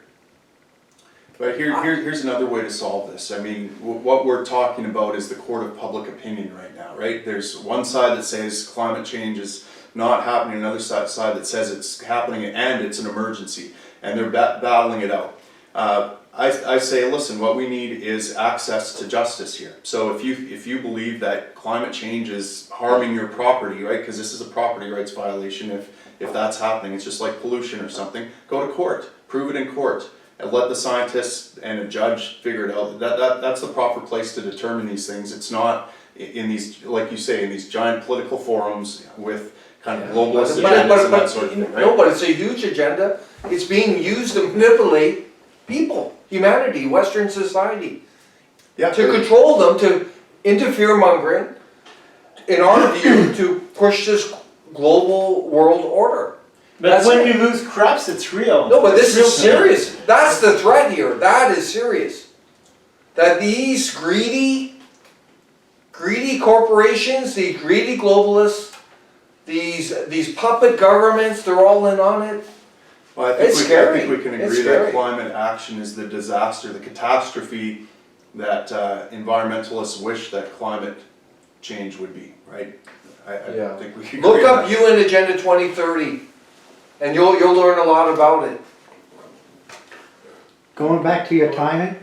But here's another way to solve this. I mean, what we're talking about is the court of public opinion right now, right? There's one side that says climate change is not happening, another side that says it's happening and it's an emergency, and they're battling it out. I say, listen, what we need is access to justice here. So if you believe that climate change is harming your property, right? Because this is a property rights violation. If that's happening, it's just like pollution or something. Go to court, prove it in court. And let the scientists and a judge figure it out. That's the proper place to determine these things. It's not in these, like you say, in these giant political forums with kind of globalist agendas and that sort of thing, right? No, but it's a huge agenda. It's being used to manipulate people, humanity, Western society, Yeah, to control them, to interfere mongering, in our view, to push this global world order. But That's when it. you lose crops, it's real. No, but this It's is real. serious. That's the threat here. That is serious. That these greedy corporations, these greedy globalists, these puppet governments, they're all in on it. Well, I think It's I scary. think we can It's agree scary. that climate action is the disaster, the catastrophe that environmentalists wish that climate change would be, right? I Yeah. think we could Look agree on up that. UN Agenda 2030, and you'll learn a lot about it. Going back to your timing,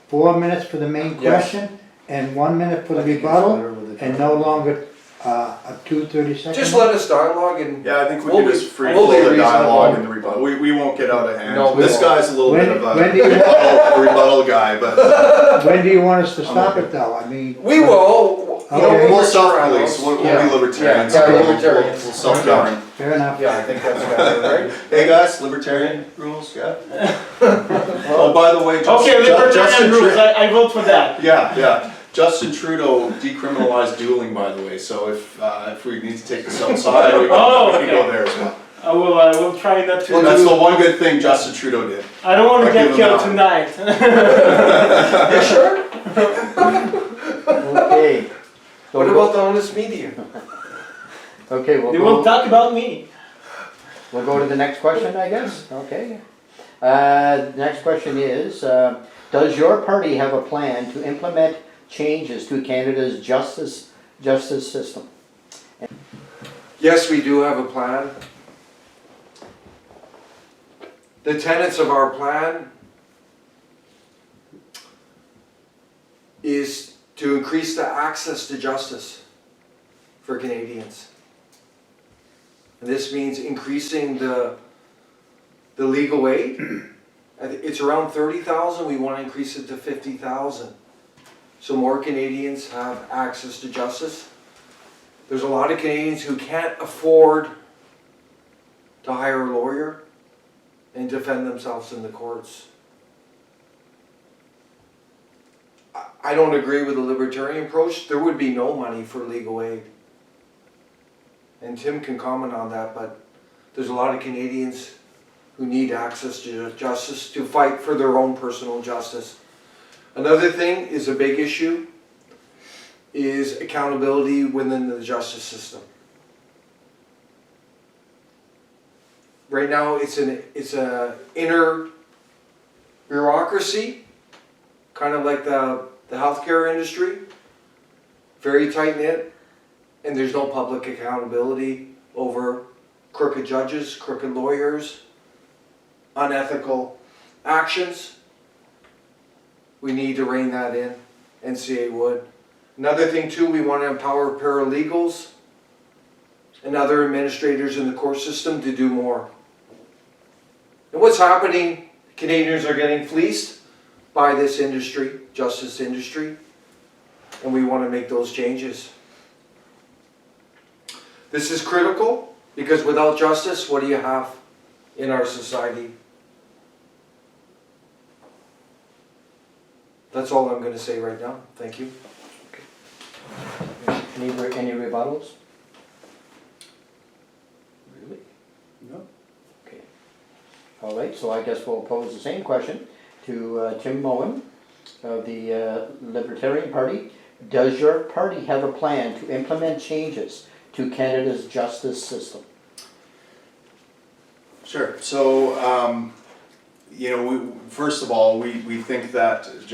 4 minutes for the main Yes. question and 1 minute for the I think it's rebuttal, better with the and time. no longer a 2:30 Just second. let us dialogue and. Yeah, I think we We'll can be- just free we'll flow be the dialogue reasonable. and the rebuttal. We won't get out of hand. No, we This won't. guy's a little When- bit of when do you- a rebuttal guy, but When do you want us to stop okay. it though? I mean. We will. You know, Okay. we'll we're self-police, surrounded. we'll be libertarians. Yeah, We'll libertarians. self-govern. Fair enough. Yeah, I think that's better, right? Hey guys, libertarian rules, yeah. Oh, by the way, Okay, Libertarian rules, I vote for that. Yeah. Justin Trudeau decriminalized dueling, by the way, so if we need to take this outside, we Oh, can go okay. there as well. I will try not to. Well, That's the one good thing Justin Trudeau did. I don't want to I'll get give him killed that tonight. You sure? Okay. So What we'll about the honest media? go- Okay, They will talk about me. we'll go to the next question, I guess, okay. Next question is, does your party have a plan to implement changes to Canada's justice system? Yes, we do have a plan. The tenets of our plan is to increase the access to justice for Canadians. And this means increasing the legal aid. It's around 30,000, we want to increase it to 50,000. So more Canadians have access to justice. There's a lot of Canadians who can't afford to hire a lawyer and defend themselves in the courts. I don't agree with the libertarian approach. There would be no money for legal aid. And Tim can comment on that, but there's a lot of Canadians who need access to justice to fight for their own personal justice. Another thing is a big issue is accountability within the justice system. Right now it's a inner bureaucracy, kind of like the healthcare industry, very tight knit, and there's no public accountability over crooked judges, crooked lawyers, unethical actions. We need to rein that in. NCA would. Another thing too, we want to empower paralegals and other administrators in the court system to do more. And what's happening, Canadians are getting fleeced by this industry, justice industry, and we want to make those changes. This is critical because without justice, what do you have in our society? That's all I'm going to say right now. Thank you. Any rebuttals? Really? No. Okay. All right, so I guess we'll pose the same question to Tim Moen of the Libertarian Party. Does your party have a plan to implement changes to Canada's justice system? Sure. So, first of all, we think that the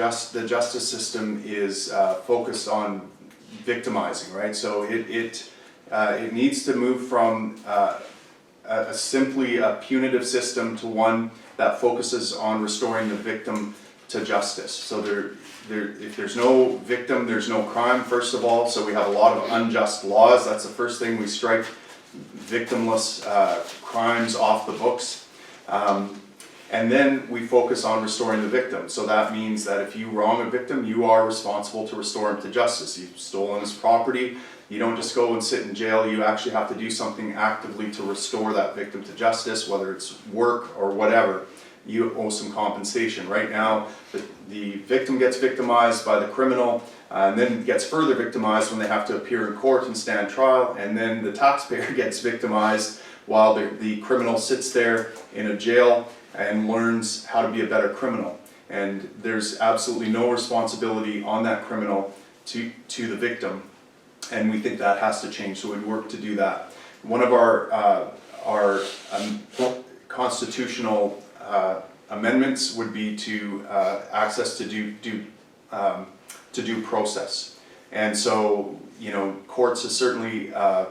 justice system is focused on victimizing, right? So it needs to move from simply a punitive system to one that focuses on restoring the victim to justice. So if there's no victim, there's no crime, first of all. So we have a lot of unjust laws. That's the first thing. We strike victimless crimes off the books. And then we focus on restoring the victim. So that means that if you wrong a victim, you are responsible to restore him to justice. You've stolen his property. You don't just go and sit in jail. You actually have to do something actively to restore that victim to justice, whether it's work or whatever. You owe some compensation. Right now, the victim gets victimized by the criminal, and then gets further victimized when they have to appear in court and stand trial, and then the taxpayer gets victimized while the criminal sits there in a jail and learns how to be a better criminal. And there's absolutely no responsibility on that criminal to the victim, and we think that has to change, so we'd work to do that. One of our constitutional amendments would be to access to to due process. And so, you know, courts is certainly an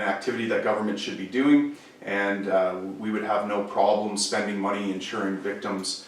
activity that government should be doing, and we would have no problem spending money ensuring victims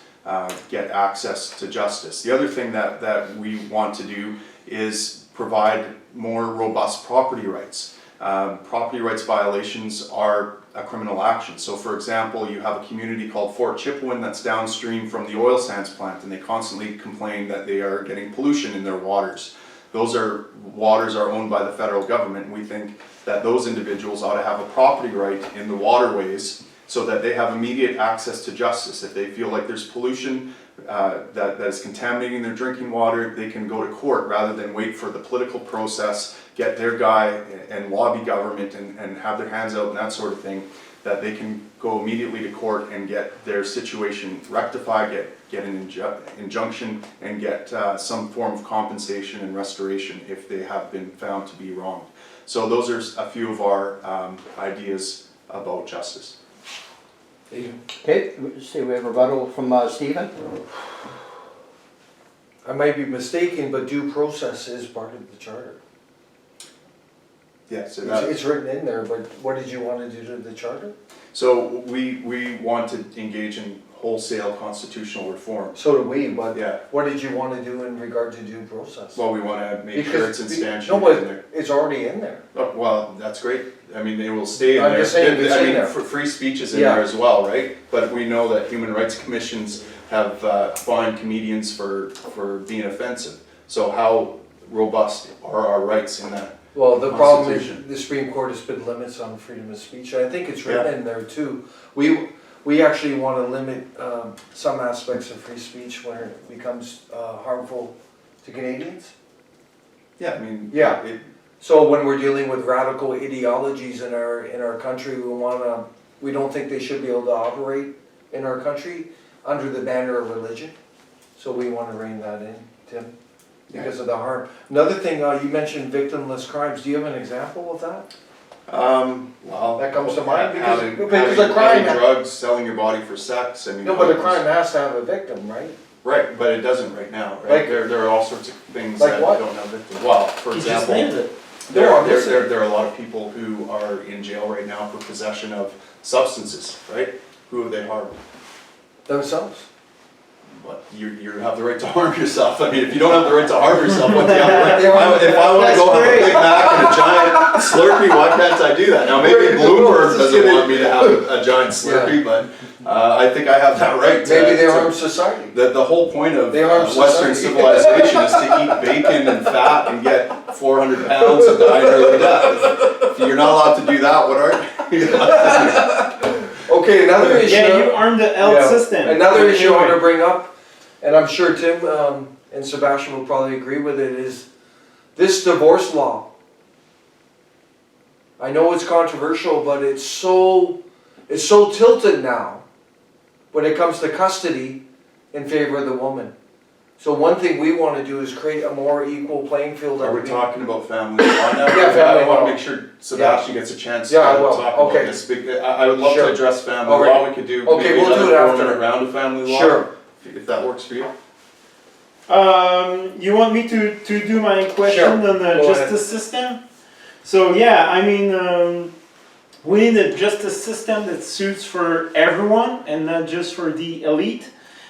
get access to justice. The other thing that we want to do is provide more robust property rights. Property rights violations are a criminal action. So for example, you have a community called Fort Chipewyan that's downstream from the oil sands plant, and they constantly complain that they are getting pollution in their waters. Those waters are owned by the federal government, and we think that those individuals ought to have a property right in the waterways so that they have immediate access to justice. If they feel like there's pollution that is contaminating their drinking water, they can go to court rather than wait for the political process, get their guy and lobby government and have their hands out and that sort of thing, that they can go immediately to court and get their situation rectified, get an injunction, and get some form of compensation and restoration if they have been found to be wronged. So those are a few of our ideas about justice. Okay, see, we have a rebuttal from Stephen. I might be mistaken, but due process is part of the charter. Yeah, so It's written in there, but what did you want to do to the charter? So we want to engage in wholesale constitutional reform. So do we, but Yeah. what did you want to do in regard to due process? Well, we want to make sure it's instantiated No, but in there. it's already in there. Oh, well, that's great. I mean, it will stay in I'm there. just saying it's I in mean, there. free speech is in Yeah. there as well, right? But we know that human rights commissions have fined comedians for being offensive. So how robust are our rights in that? Well, the problem is Constitution. the Supreme Court has put limits on freedom of speech. I think it's written in there too. We actually want to limit some aspects of free speech when it becomes harmful to Canadians. Yeah, I mean, Yeah. it- So when we're dealing with radical ideologies in our country, we don't think they should be able to operate in our country under the banner of religion. So we want to rein that in, Tim, because of the harm. Another thing, you mentioned victimless crimes. Do you have an example of that? well, That comes to mind because having a crime. drugs, selling your body for sex. I mean, No, but a crime has to have a victim, right? Right, but it doesn't right now. Right? Like- There are all sorts of things Like that what? don't have victims. Well, for You just example, named it. No, I'm listening. there are a lot of people who are in jail right now for possession of substances, right? Who have they harmed? Themselves. But you have the right to harm yourself. I mean, if you don't have the right to harm yourself, what do you have the right? If I want to go have a Big Mac and a giant Slurpee, why can't I do that? Now maybe Bloomberg doesn't want me to have a giant Slurpee, but I think I have that right. Maybe they harm society. The whole point of They harm Western society. civilization is to eat bacon and fat and get 400 pounds and die an early death. If you're not allowed to do that, what are you allowed to do? Okay, another issue. Yeah, you armed the health Yeah. system. Another issue I want to Anyway. bring up, and I'm sure Tim and Sebastian will probably agree with it, is this divorce law. I know it's controversial, but it's so tilted now when it comes to custody in favor of the woman. So one thing we want to do is create a more equal playing field. Are we talking about family law now? Yeah, family I want law. to make sure Sebastian gets a chance to Yeah, I will. talk about Okay. this. I would love Sure. to address family All right. law. We could do Okay, maybe we'll do another it after. 4-minute round of family law. Sure. If that works for you. You want me to do my question Sure. on the Go justice system? So yeah, I mean, we need a justice system that suits for everyone and not just for the elite.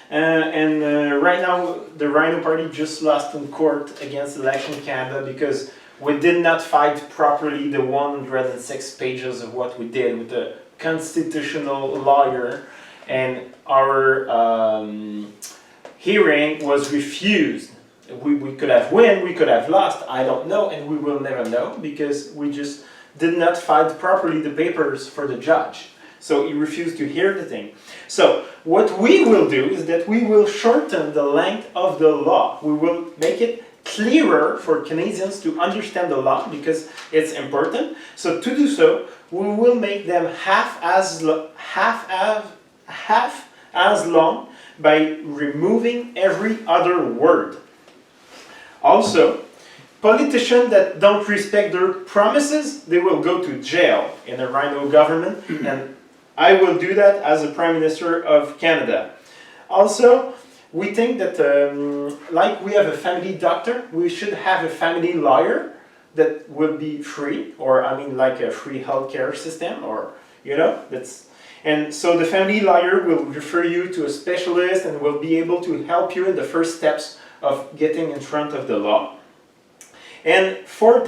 Right now, the Rhino party just lost in court against Election Canada because we did not fight properly the 106 pages of what we did with the constitutional lawyer, and our hearing was refused. We could have won, we could have lost, I don't know, and we will never know because we just did not fight properly the papers for the judge. So he refused to hear the thing. So what we will do is that we will shorten the length of the law. We will make it clearer for Canadians to understand the law because it's important. So to do so, we will make them half as long by removing every other word. Also, politicians that don't respect their promises, they will go to jail in the Rhino government, and I will do that as a Prime Minister of Canada. Also, we think that like we have a family doctor, we should have a family lawyer that will be free, or I mean like a free healthcare system, or that's. And so the family lawyer will refer you to a specialist and will be able to help you in the first steps of getting in front of the law. And four,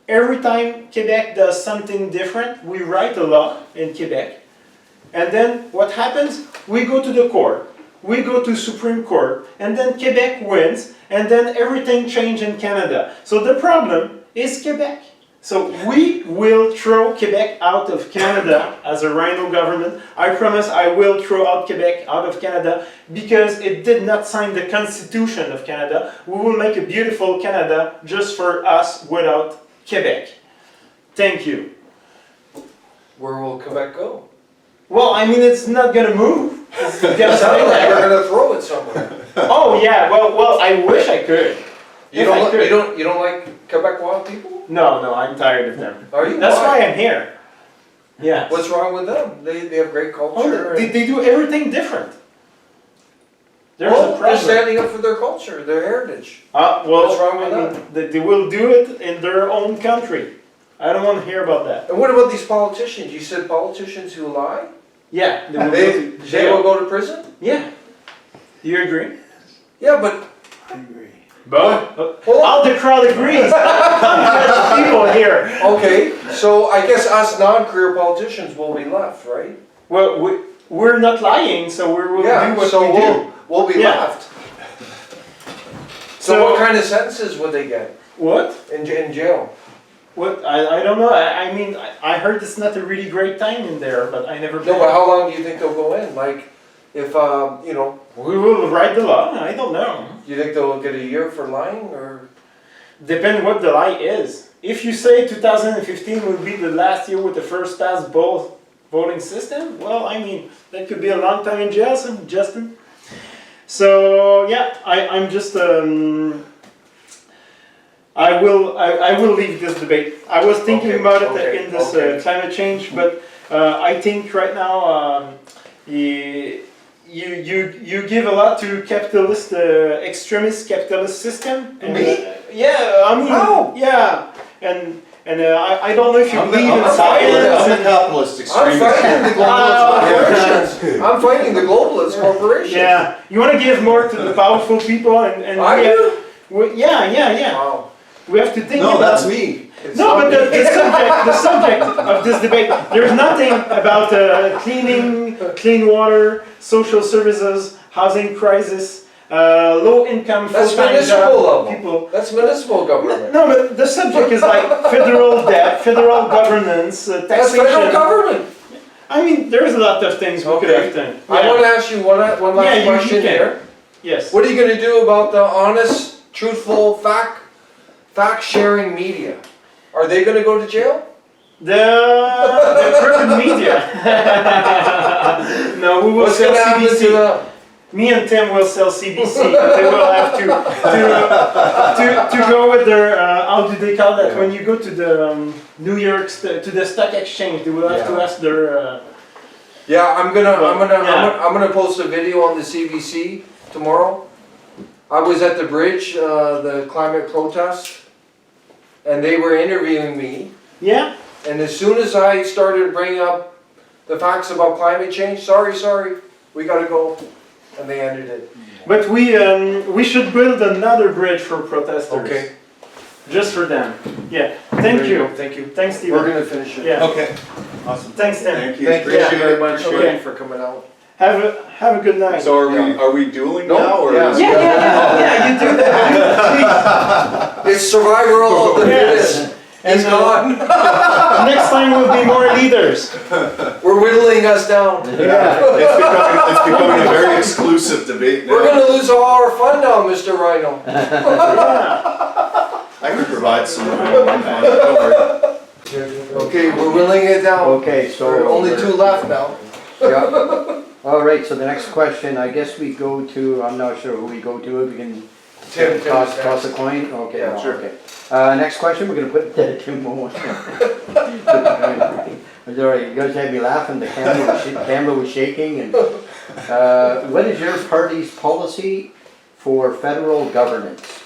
every time Quebec does something different, we write a law in Quebec. And then what happens? We go to the court, we go to Supreme Court, and then Quebec wins, and then everything changes in Canada. So the problem is Quebec. So we will throw Quebec out of Canada as a Rhino government. I promise I will throw out Quebec out of Canada because it did not sign the Constitution of Canada. We will make a beautiful Canada just for us without Quebec. Thank you. Where will Quebec go? Well, I mean, it's not gonna move. It's gonna It stay sounds like we're there. gonna throw it somewhere. Oh yeah, well, I wish I could. You If I don't, could. you don't like Quebec wild people? No, I'm tired of them. Are you? That's why I'm here. Yeah. What's wrong with them? They have great Oh, culture. they do everything different. There's a Well, they're problem. standing up for their culture, their heritage. Well, What's wrong with I mean, they will do it in their own country. I don't want to hear about that. And what about these politicians? You said politicians who lie? Yeah, they will go They, to they jail. will go to prison? Yeah. Do you agree? Yeah, but But hold on. all the crowd agrees. Hundreds of people here. Okay, so I guess us non-career politicians will be left, right? Well, we're not lying, so we will Yeah, do what so we do. we'll be Yeah. left. So what kind of sentences would they get What? in jail? What? I don't know. I mean, I heard it's not a really great time in there, but I never been. No, but how long do you think they'll go in? Like, if, We will write the law. I don't know. you think they'll get a year for lying, or? Depend what the lie is. If you say 2015 will be the last year with the first past both voting system, well, I mean, that could be a long time in jail, Justin. So yeah, I'm just I will leave this debate. I was thinking Okay, about it okay, in this okay. climate change, but I think right now you give a lot to capitalist extremist capitalist system. And, Me? Yeah, I mean, How? yeah, and I don't know if you believe in I'm science. I'm a capitalist I'm extremist. fighting the globalist corporations. I'm fighting the globalist corporations. Yeah, you want to give more to the powerful people, and Are we you? yeah. Wow. We have to think No, about. that's me. It's No, but not- the subject of this debate, there's nothing about clean water, social services, housing crisis, low income, That's full-time municipal job level. people. That's municipal government. No, but the subject is like federal debt, federal governance, That's taxation. federal government. I mean, there's a lot of things we could Okay. have done. I want to ask you one last Yeah, you question can. here. Yes. What are you going to do about the honest, truthful, fact-sharing media? Are they going to go to jail? The crooked media. No, we will What's sell going to happen to CBC. them? Me and Tim will sell CBC. But they will have to go with their how do they call that Yeah. when you go to the New York to the stock exchange? They will have to Yeah. ask their. Yeah, I'm Yeah. gonna post a video on the CBC tomorrow. I was at the bridge, the climate protest, and they were interviewing me. Yeah. And as soon as I started bringing up the facts about climate change, sorry, we gotta go, and they ended it. But we should build another bridge for protesters. Okay. Just for them. Yeah. Thank There you. go. Thank you. Thanks, Steven. We're gonna finish it. Yeah. Okay, awesome. Thanks, Tim. Thank you. Thank you Appreciate very it. much Okay. for coming out. Have a good night. So are we dueling No, now or? yeah. Yeah, you do that. It's survival of the Yes. fittest. And, He's gone. Next time will be more leaders. We're whittling us down. Yeah. It's becoming a very exclusive debate now. We're gonna lose all our fun now, Mr. Rhino. I can provide some. Don't worry. Okay, we're whittling it down. Okay, so. There are only two left now. Yeah. All right, so the next question, I guess we go to, I'm not sure who we go to, we can Tim, toss a coin? Okay, Yeah, no, sure. okay. Next question, we're gonna put Tim Moen. It's all right, you guys had me laughing, the camera was shaking and, What is your party's policy for federal governance?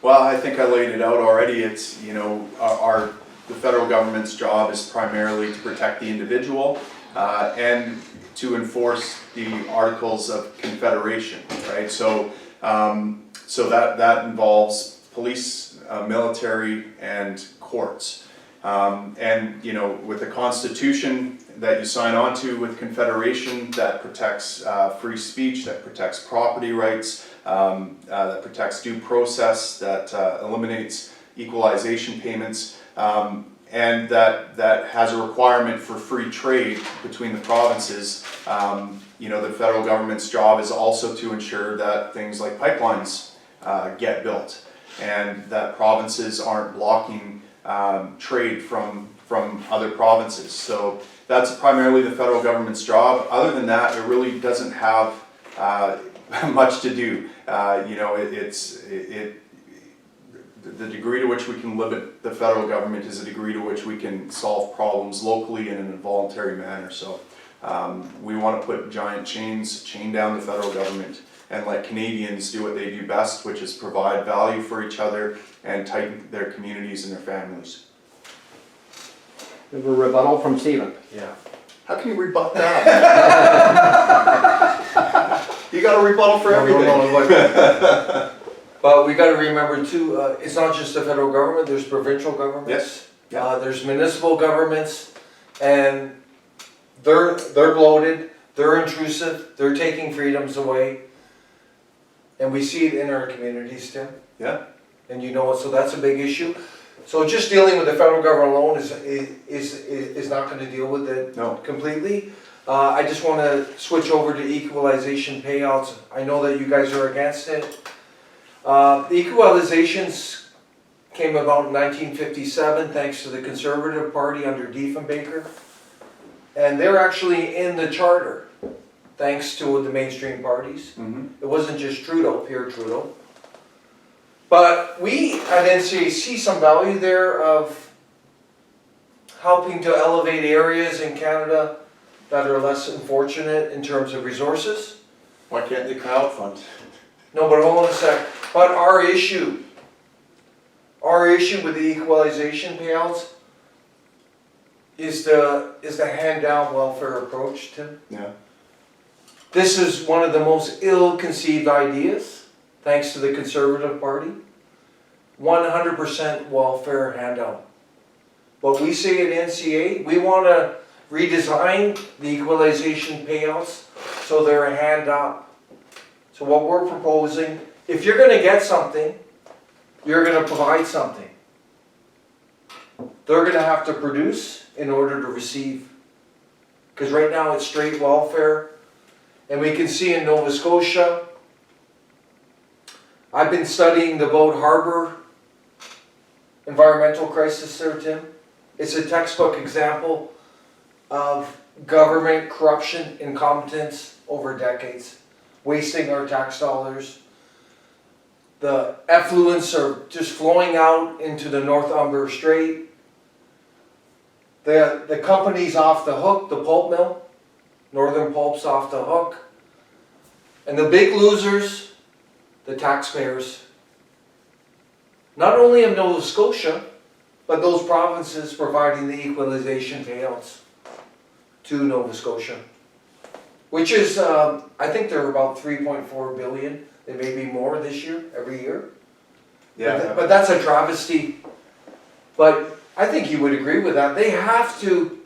Well, I think I laid it out already. It's, the federal government's job is primarily to protect the individual and to enforce the Articles of Confederation, right? So that involves police, military, and courts. With the Constitution that you sign on to with Confederation, that protects free speech, that protects property rights, that protects due process, that eliminates equalization payments, and that has a requirement for free trade between the provinces. The federal government's job is also to ensure that things like pipelines get built, and that provinces aren't blocking trade from other provinces. So that's primarily the federal government's job. Other than that, it really doesn't have much to do. The degree to which we can limit the federal government is a degree to which we can solve problems locally in an involuntary manner. So we want to put giant chain down the federal government and let Canadians do what they do best, which is provide value for each other and tighten their communities and their families. We have a rebuttal from Stephen. Yeah. How can you rebut that? You got a rebuttal for everything. But we gotta remember too, it's not just the federal government, there's provincial governments. Yes. Yeah. There's municipal governments, and they're bloated, they're intrusive, they're taking freedoms away. And we see it in our communities, Tim. Yeah. And so that's a big issue. So just dealing with the federal government alone is not gonna deal with it No. completely. I just wanna switch over to equalization payouts. I know that you guys are against it. The equalizations came about in 1957 thanks to the Conservative Party under Diefenbaker. And they're actually in the charter thanks to the mainstream parties. Mm-hmm. It wasn't just Trudeau, Pierre Trudeau. But we at NCA see some value there of helping to elevate areas in Canada that are less unfortunate in terms of resources. Why can't they crowdfund? No, but hold on a sec. But our issue with the equalization payouts is the hand-down welfare approach, Tim. Yeah. This is one of the most ill-conceived ideas, thanks to the Conservative Party. 100% welfare handout. What we say at NCA, we want to redesign the equalization payouts so they're a hand up. So what we're proposing, if you're going to get something, you're going to provide something. They're going to have to produce in order to receive. Because right now it's straight welfare. And we can see in Nova Scotia, I've been studying the Boat Harbor environmental crisis there, Tim. It's a textbook example of government corruption, incompetence over decades, wasting our tax dollars. The effluents are just flowing out into the North Humber Strait. The company's off the hook, the pulp mill. Northern Pulp's off the hook. And the big losers, the taxpayers. Not only of Nova Scotia, but those provinces providing the equalization payouts to Nova Scotia. Which is, I think they're about 3.4 billion. They may be more this year, every year. Yeah. But that's a travesty. But I think you would agree with that. They have to,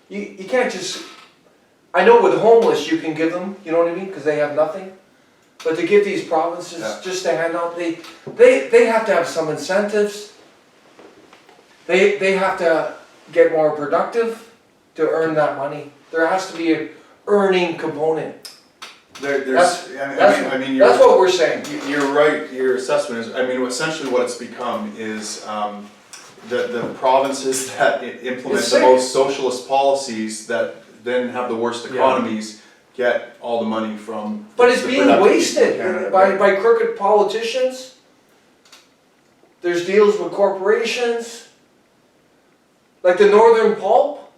you can't just, I know with homeless you can give them, you know what I mean, because they have nothing. But to give these provinces just a handout, they have to have some incentives. They have to get more productive to earn that money. There has to be an earning component. That's what we're saying. You're right. Your assessment is. Essentially, what it's become is the provinces that implement the most socialist policies that then have the worst economies get all the money from. But it's being wasted Canada, by crooked politicians. There's deals with corporations, like the Northern Pulp.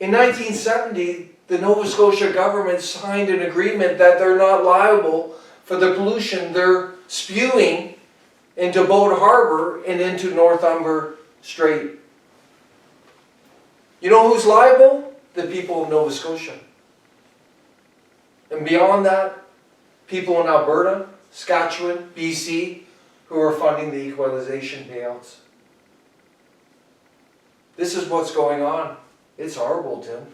In 1970, the Nova Scotia government signed an agreement that they're not liable for the pollution they're spewing into Boat Harbor and into Northumber Strait. You know who's liable? The people of Nova Scotia. And beyond that, people in Alberta, Saskatchewan, BC, who are funding the equalization payouts. This is what's going on. It's horrible, Tim.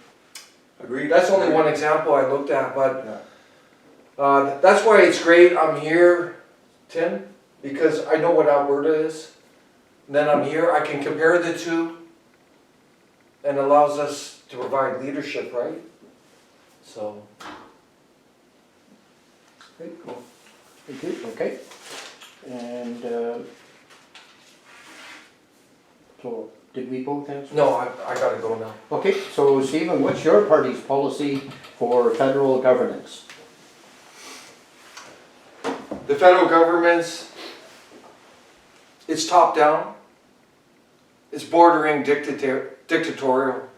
Agreed. That's only one example I looked at, but that's why it's great I'm here, Tim, because I know what Alberta is. And then I'm here, I can compare the two, and allows us to provide leadership, right? So. Okay, cool. Thank you, okay. And, so, did we both answer? No, I gotta go now. Okay, so Stephen, what's your party's policy for federal governance? The federal government's, it's top down. It's bordering dictatorial.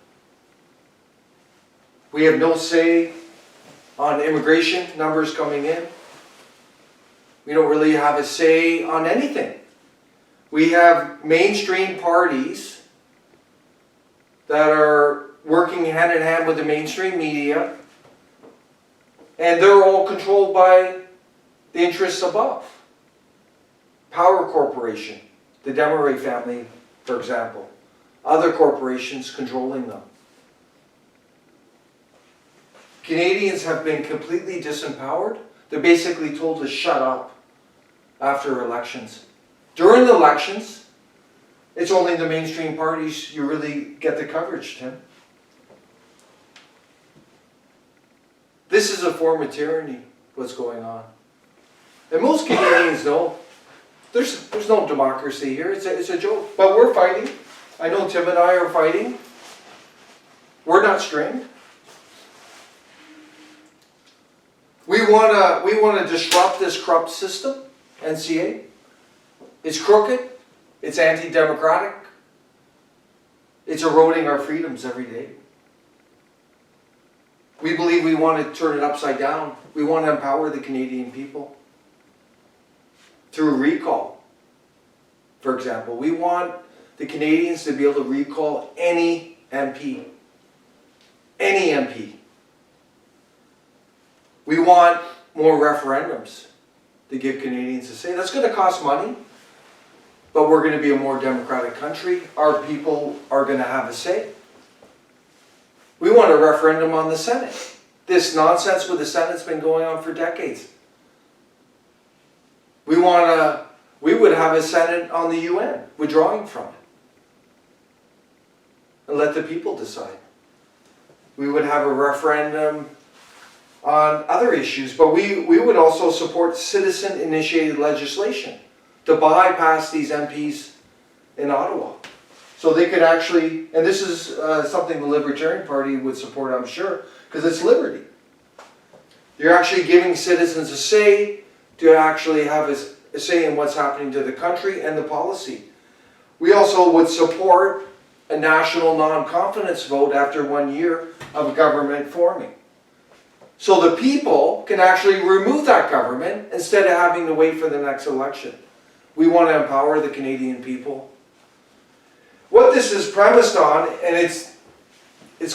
We have no say on immigration numbers coming in. We don't really have a say on anything. We have mainstream parties that are working hand in hand with the mainstream media, and they're all controlled by the interests above. Power Corporation, the Desmarais family, for example. Other corporations controlling them. Canadians have been completely disempowered. They're basically told to shut up after elections. During the elections, it's only the mainstream parties you really get the coverage, Tim. This is a form of tyranny, what's going on. And most Canadians know there's no democracy here. It's a joke. But we're fighting. I know Tim and I are fighting. We're not strained. We wanna disrupt this corrupt system, NCA. It's crooked. It's anti-democratic. It's eroding our freedoms every day. We believe we want to turn it upside down. We want to empower the Canadian people through recall. For example, we want the Canadians to be able to recall any MP. Any MP. We want more referendums to give Canadians a say. That's going to cost money, but we're going to be a more democratic country. Our people are going to have a say. We want a referendum on the Senate. This nonsense with the Senate's been going on for decades. We would have a Senate on the UN, withdrawing from it. And let the people decide. We would have a referendum on other issues, but we would also support citizen-initiated legislation to bypass these MPs in Ottawa. So they could actually, and this is something the Libertarian Party would support, I'm sure, because it's liberty. You're actually giving citizens a say to actually have a say in what's happening to the country and the policy. We also would support a national non-confidence vote after 1 year of government forming. So the people can actually remove that government instead of having to wait for the next election. We want to empower the Canadian people. What this is premised on, and it's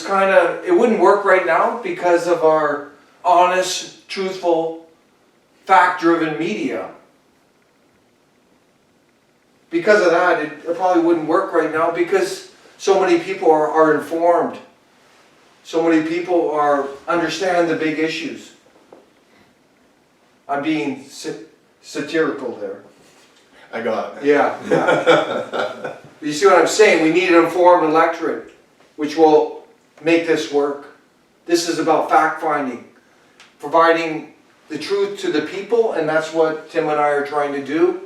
kind of, it wouldn't work right now because of our honest, truthful, fact-driven media. Because of that, it probably wouldn't work right now because so many people are informed. So many people understand the big issues. I'm being satirical there. I got it. Yeah. You see what I'm saying? We need an informed electorate, which will make this work. This is about fact-finding, providing the truth to the people, and that's what Tim and I are trying to do.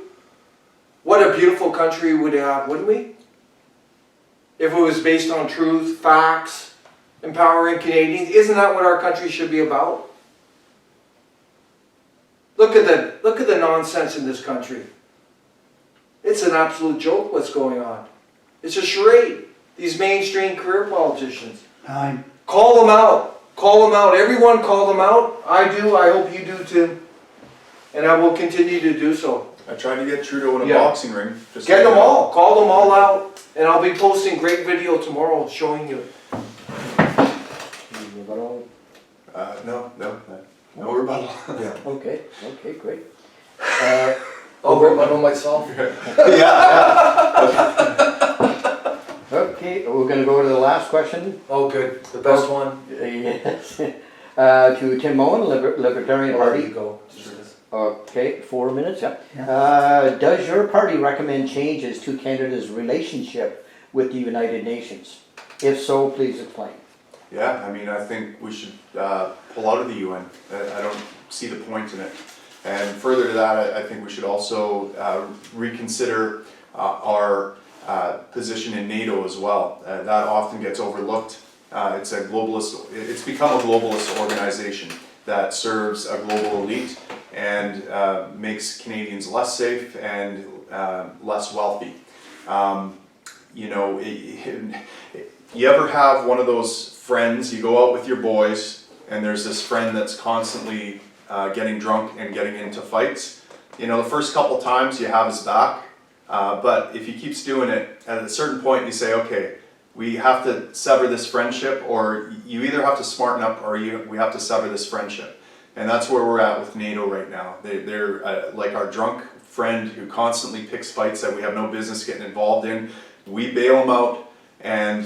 What a beautiful country we'd have, wouldn't we? If it was based on truth, facts, empowering Canadians. Isn't that what our country should be about? Look at the nonsense in this country. It's an absolute joke what's going on. It's a charade. These mainstream career politicians. Time. Call them out. Call them out. Everyone call them out. I do. I hope you do too. And I will continue to do so. I tried to get Trudeau in a Yeah. boxing ring. Just Get so them you know. all. Call them all out. And I'll be posting great video tomorrow showing you. No rebuttal. Yeah. Okay, okay, great. I'll rebuttal myself. Okay, we're gonna go to the last question. Oh, good. The best one. Yes. To Tim Moen, Libertarian There you Party. go. Okay, 4 minutes, yeah. Yeah. Does your party recommend changes to Canada's relationship with the United Nations? If so, please explain. Yeah, I mean, I think we should pull out of the UN. I don't see the point in it. And further to that, I think we should also reconsider our position in NATO as well. That often gets overlooked. It's become a globalist organization that serves a global elite and makes Canadians less safe and less wealthy. You know, you ever have one of those friends, you go out with your boys, and there's this friend that's constantly getting drunk and getting into fights? You know, the first couple times you have his back, but if he keeps doing it, at a certain point you say, okay, we have to sever this friendship, or you either have to smarten up or we have to sever this friendship. And that's where we're at with NATO right now. They're like our drunk friend who constantly picks fights that we have no business getting involved in. We bail them out, and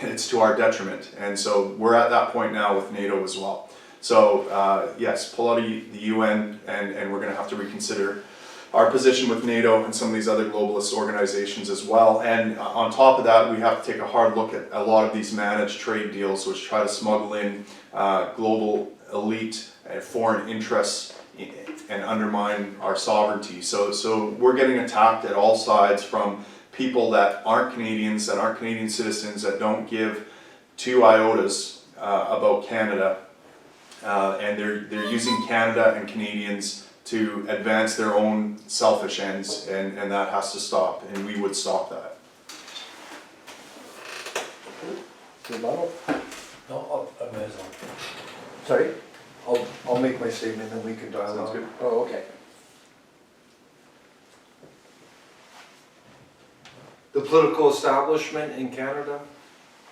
it's to our detriment. And so we're at that point now with NATO as well. So yes, pull out of the UN, and we're going to have to reconsider our position with NATO and some of these other globalist organizations as well. And on top of that, we have to take a hard look at a lot of these managed trade deals which try to smuggle in global elite and foreign interests and undermine our sovereignty. So we're getting attacked at all sides from people that aren't Canadians, that aren't Canadian citizens, that don't give two iotas about Canada. And they're using Canada and Canadians to advance their own selfish ends, and that has to stop, and we would stop that. Rebuttal? No, amazing. Sorry? I'll make my statement and we can dialogue. Sounds good. Oh, okay. The political establishment in Canada,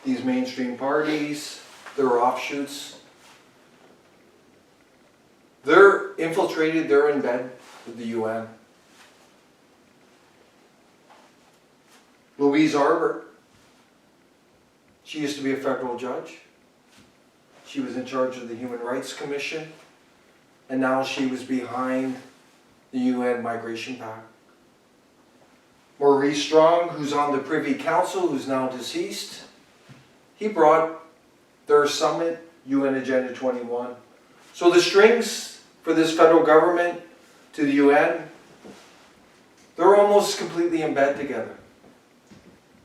these mainstream parties, their offshoots, they're infiltrated, they're in bed with the UN. Louise Arbour, she used to be a federal judge. She was in charge of the Human Rights Commission, and now she was behind the UN Migration Pact. Maurice Strong, who's on the Privy Council, who's now deceased, he brought their summit, UN Agenda 21. So the strings for this federal government to the UN, they're almost completely in bed together.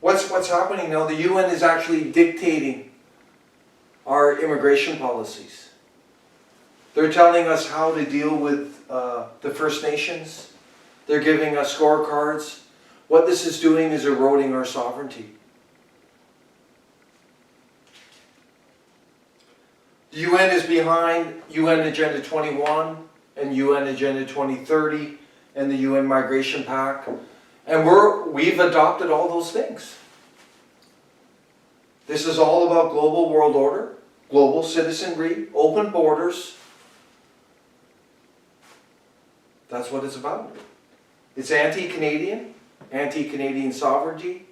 What's happening now? The UN is actually dictating our immigration policies. They're telling us how to deal with the First Nations. They're giving us scorecards. What this is doing is eroding our sovereignty. The UN is behind UN Agenda 21 and UN Agenda 2030 and the UN Migration Pact. And we've adopted all those things. This is all about global world order, global citizenry, open borders. That's what it's about. It's anti-Canadian, anti-Canadian sovereignty.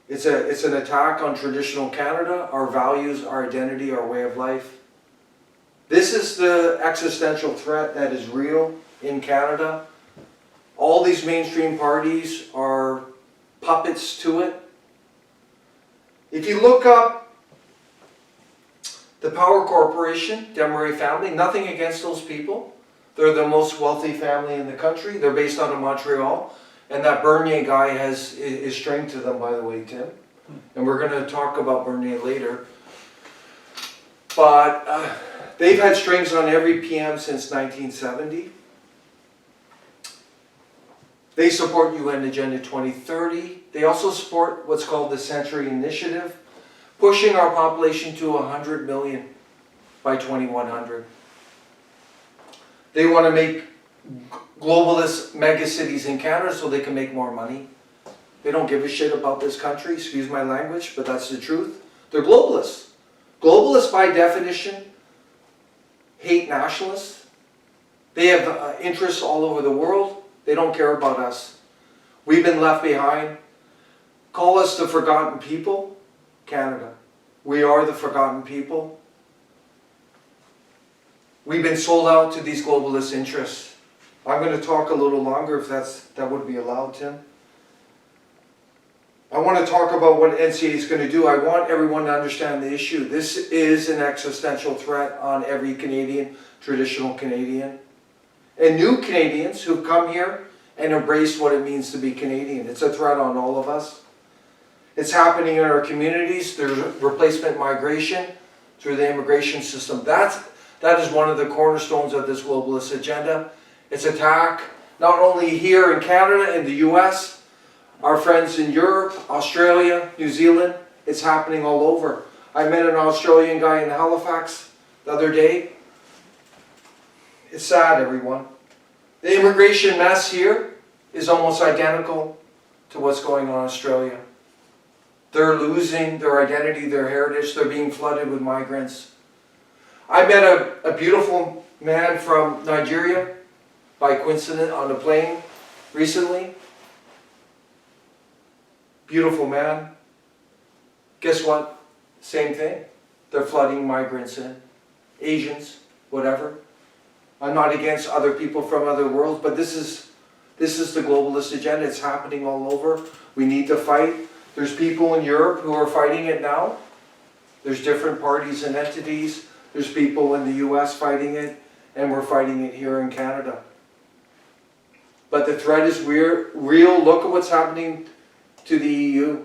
It's an attack on traditional Canada, our values, our identity, our way of life. This is the existential threat that is real in Canada. All these mainstream parties are puppets to it. If you look up the Power Corporation, Desmarais family, nothing against those people. They're the most wealthy family in the country. They're based out of Montreal. And that Bernier guy is stringed to them, by the way, Tim. And we're going to talk about Bernier later. But they've had strings on every PM since 1970. They support UN Agenda 2030. They also support what's called the Century Initiative. pushing our population to 100 million by 2100. They want to make globalist megacities in Canada so they can make more money. They don't give a shit about this country, excuse my language, but that's the truth. They're globalists. Globalists, by definition, hate nationalists. They have interests all over the world. They don't care about us. We've been left behind. Call us the forgotten people, Canada. We are the forgotten people. We've been sold out to these globalist interests. I'm going to talk a little longer if that would be allowed, Tim. I want to talk about what NCA is going to do. I want everyone to understand the issue. This is an existential threat on every Canadian, traditional Canadian, and new Canadians who've come here and embraced what it means to be Canadian. It's a threat on all of us. It's happening in our communities. There's replacement migration through the immigration system. That is one of the cornerstones of this globalist agenda. It's attack not only here in Canada, in the US, our friends in Europe, Australia, New Zealand. It's happening all over. I met an Australian guy in Halifax the other day. It's sad, everyone. The immigration mess here is almost identical to what's going on in Australia. They're losing their identity, their heritage. They're being flooded with migrants. I met a beautiful man from Nigeria by coincidence on a plane recently. Beautiful man. Guess what? Same thing. They're flooding migrants in. Asians, whatever. I'm not against other people from other worlds, but this is the globalist agenda. It's happening all over. We need to fight. There's people in Europe who are fighting it now. There's different parties and entities. There's people in the US fighting it, and we're fighting it here in Canada. But the threat is real. Look at what's happening to the EU.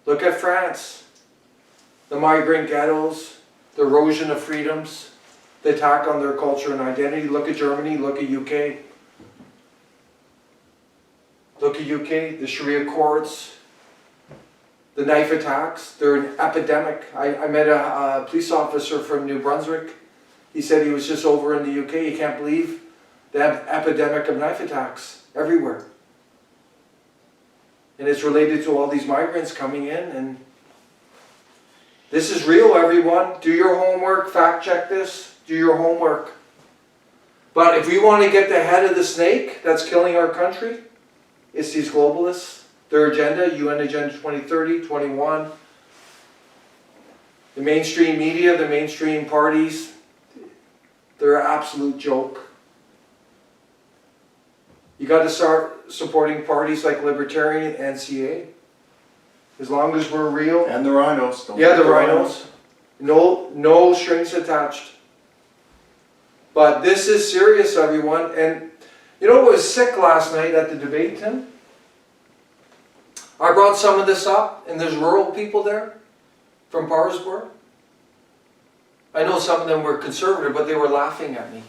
Look at France. The migrant ghettos, the erosion of freedoms, the attack on their culture and identity. Look at Germany, look at UK. Look at UK, the Sharia courts, the knife attacks. They're an epidemic. I met a police officer from New Brunswick. He said he was just over in the UK. He can't believe the epidemic of knife attacks everywhere. And it's related to all these migrants coming in. And this is real, everyone. Do your homework. Fact check this. Do your homework. But if we want to get the head of the snake that's killing our country, it's these globalists. Their agenda, UN Agenda 2030, 21. The mainstream media, the mainstream parties, they're an absolute joke. You got to start supporting parties like Libertarian and NCA. As long as we're real. And the Rhinos. Don't Yeah, forget the Rhinos. No strings attached. But this is serious, everyone. And you know what was sick last night at the debate, Tim? I brought some of this up, and there's rural people there from Parsborough. I know some of them were conservative, but they were laughing at me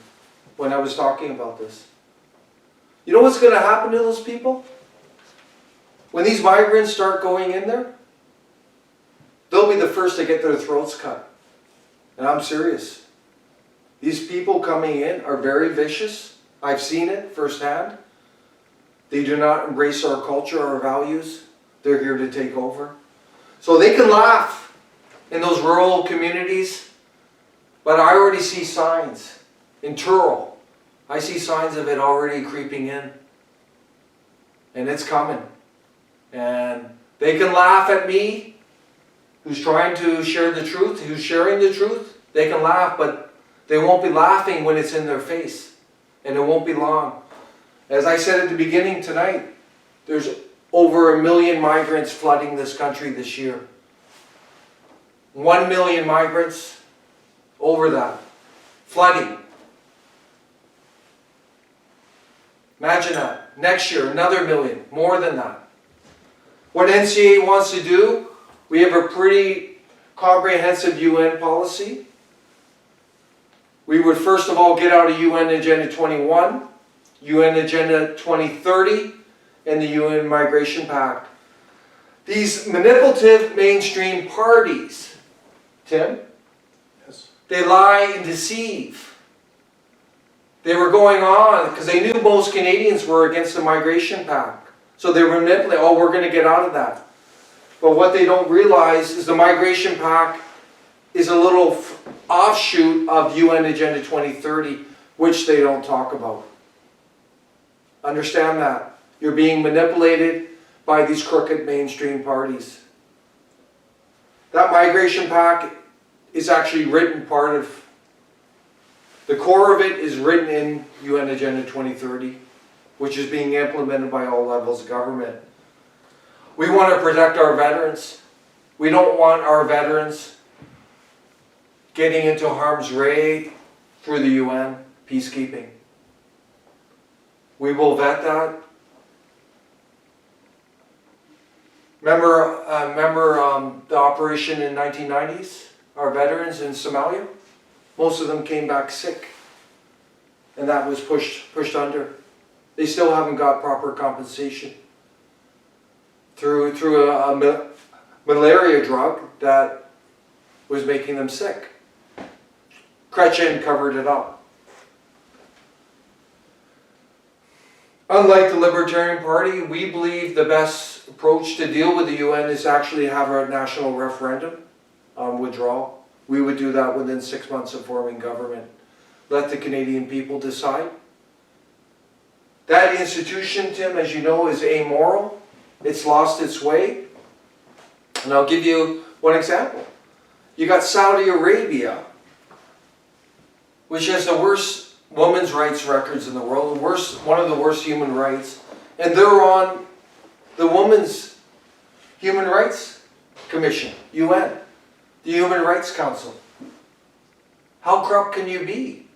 when I was talking about this. You know what's going to happen to those people? When these migrants start going in there, they'll be the first to get their throats cut. And I'm serious. These people coming in are very vicious. I've seen it firsthand. They do not embrace our culture, our values. They're here to take over. So they can laugh in those rural communities, but I already see signs. In Turl, I see signs of it already creeping in. And it's coming. And they can laugh at me, who's trying to share the truth, who's sharing the truth. They can laugh, but they won't be laughing when it's in their face. And it won't be long. As I said at the beginning tonight, there's over 1 million migrants flooding this country this year. 1 million migrants, over that, flooding. Imagine that. Next year, another 1 million, more than that. What NCA wants to do, we have a pretty comprehensive UN policy. We would first of all get out of UN Agenda 21, UN Agenda 2030, and the UN Migration Pact. These manipulative mainstream parties, Tim, Yes. they lie and deceive. They were going on because they knew most Canadians were against the migration pact. So they were manipulating, oh, we're going to get out of that. But what they don't realize is the migration pact is a little offshoot of UN Agenda 2030, which they don't talk about. Understand that. You're being manipulated by these crooked mainstream parties. That migration pact is actually written part of, the core of it is written in UN Agenda 2030, which is being implemented by all levels of government. We want to protect our veterans. We don't want our veterans getting into harm's way through the UN peacekeeping. We will vet that. Remember the operation in 1990s? Our veterans in Somalia? Most of them came back sick. And that was pushed under. They still haven't got proper compensation through a malaria drug that was making them sick. Chrétien covered it up. Unlike the Libertarian Party, we believe the best approach to deal with the UN is actually have a national referendum on withdrawal. We would do that within 6 months of forming government. Let the Canadian people decide. That institution, Tim, as you know, is amoral. It's lost its way. And I'll give you one example. You got Saudi Arabia, which has the worst women's rights records in the world, one of the worst human rights, and they're on the Women's Human Rights Commission, UN, the Human Rights Council. How corrupt can you be?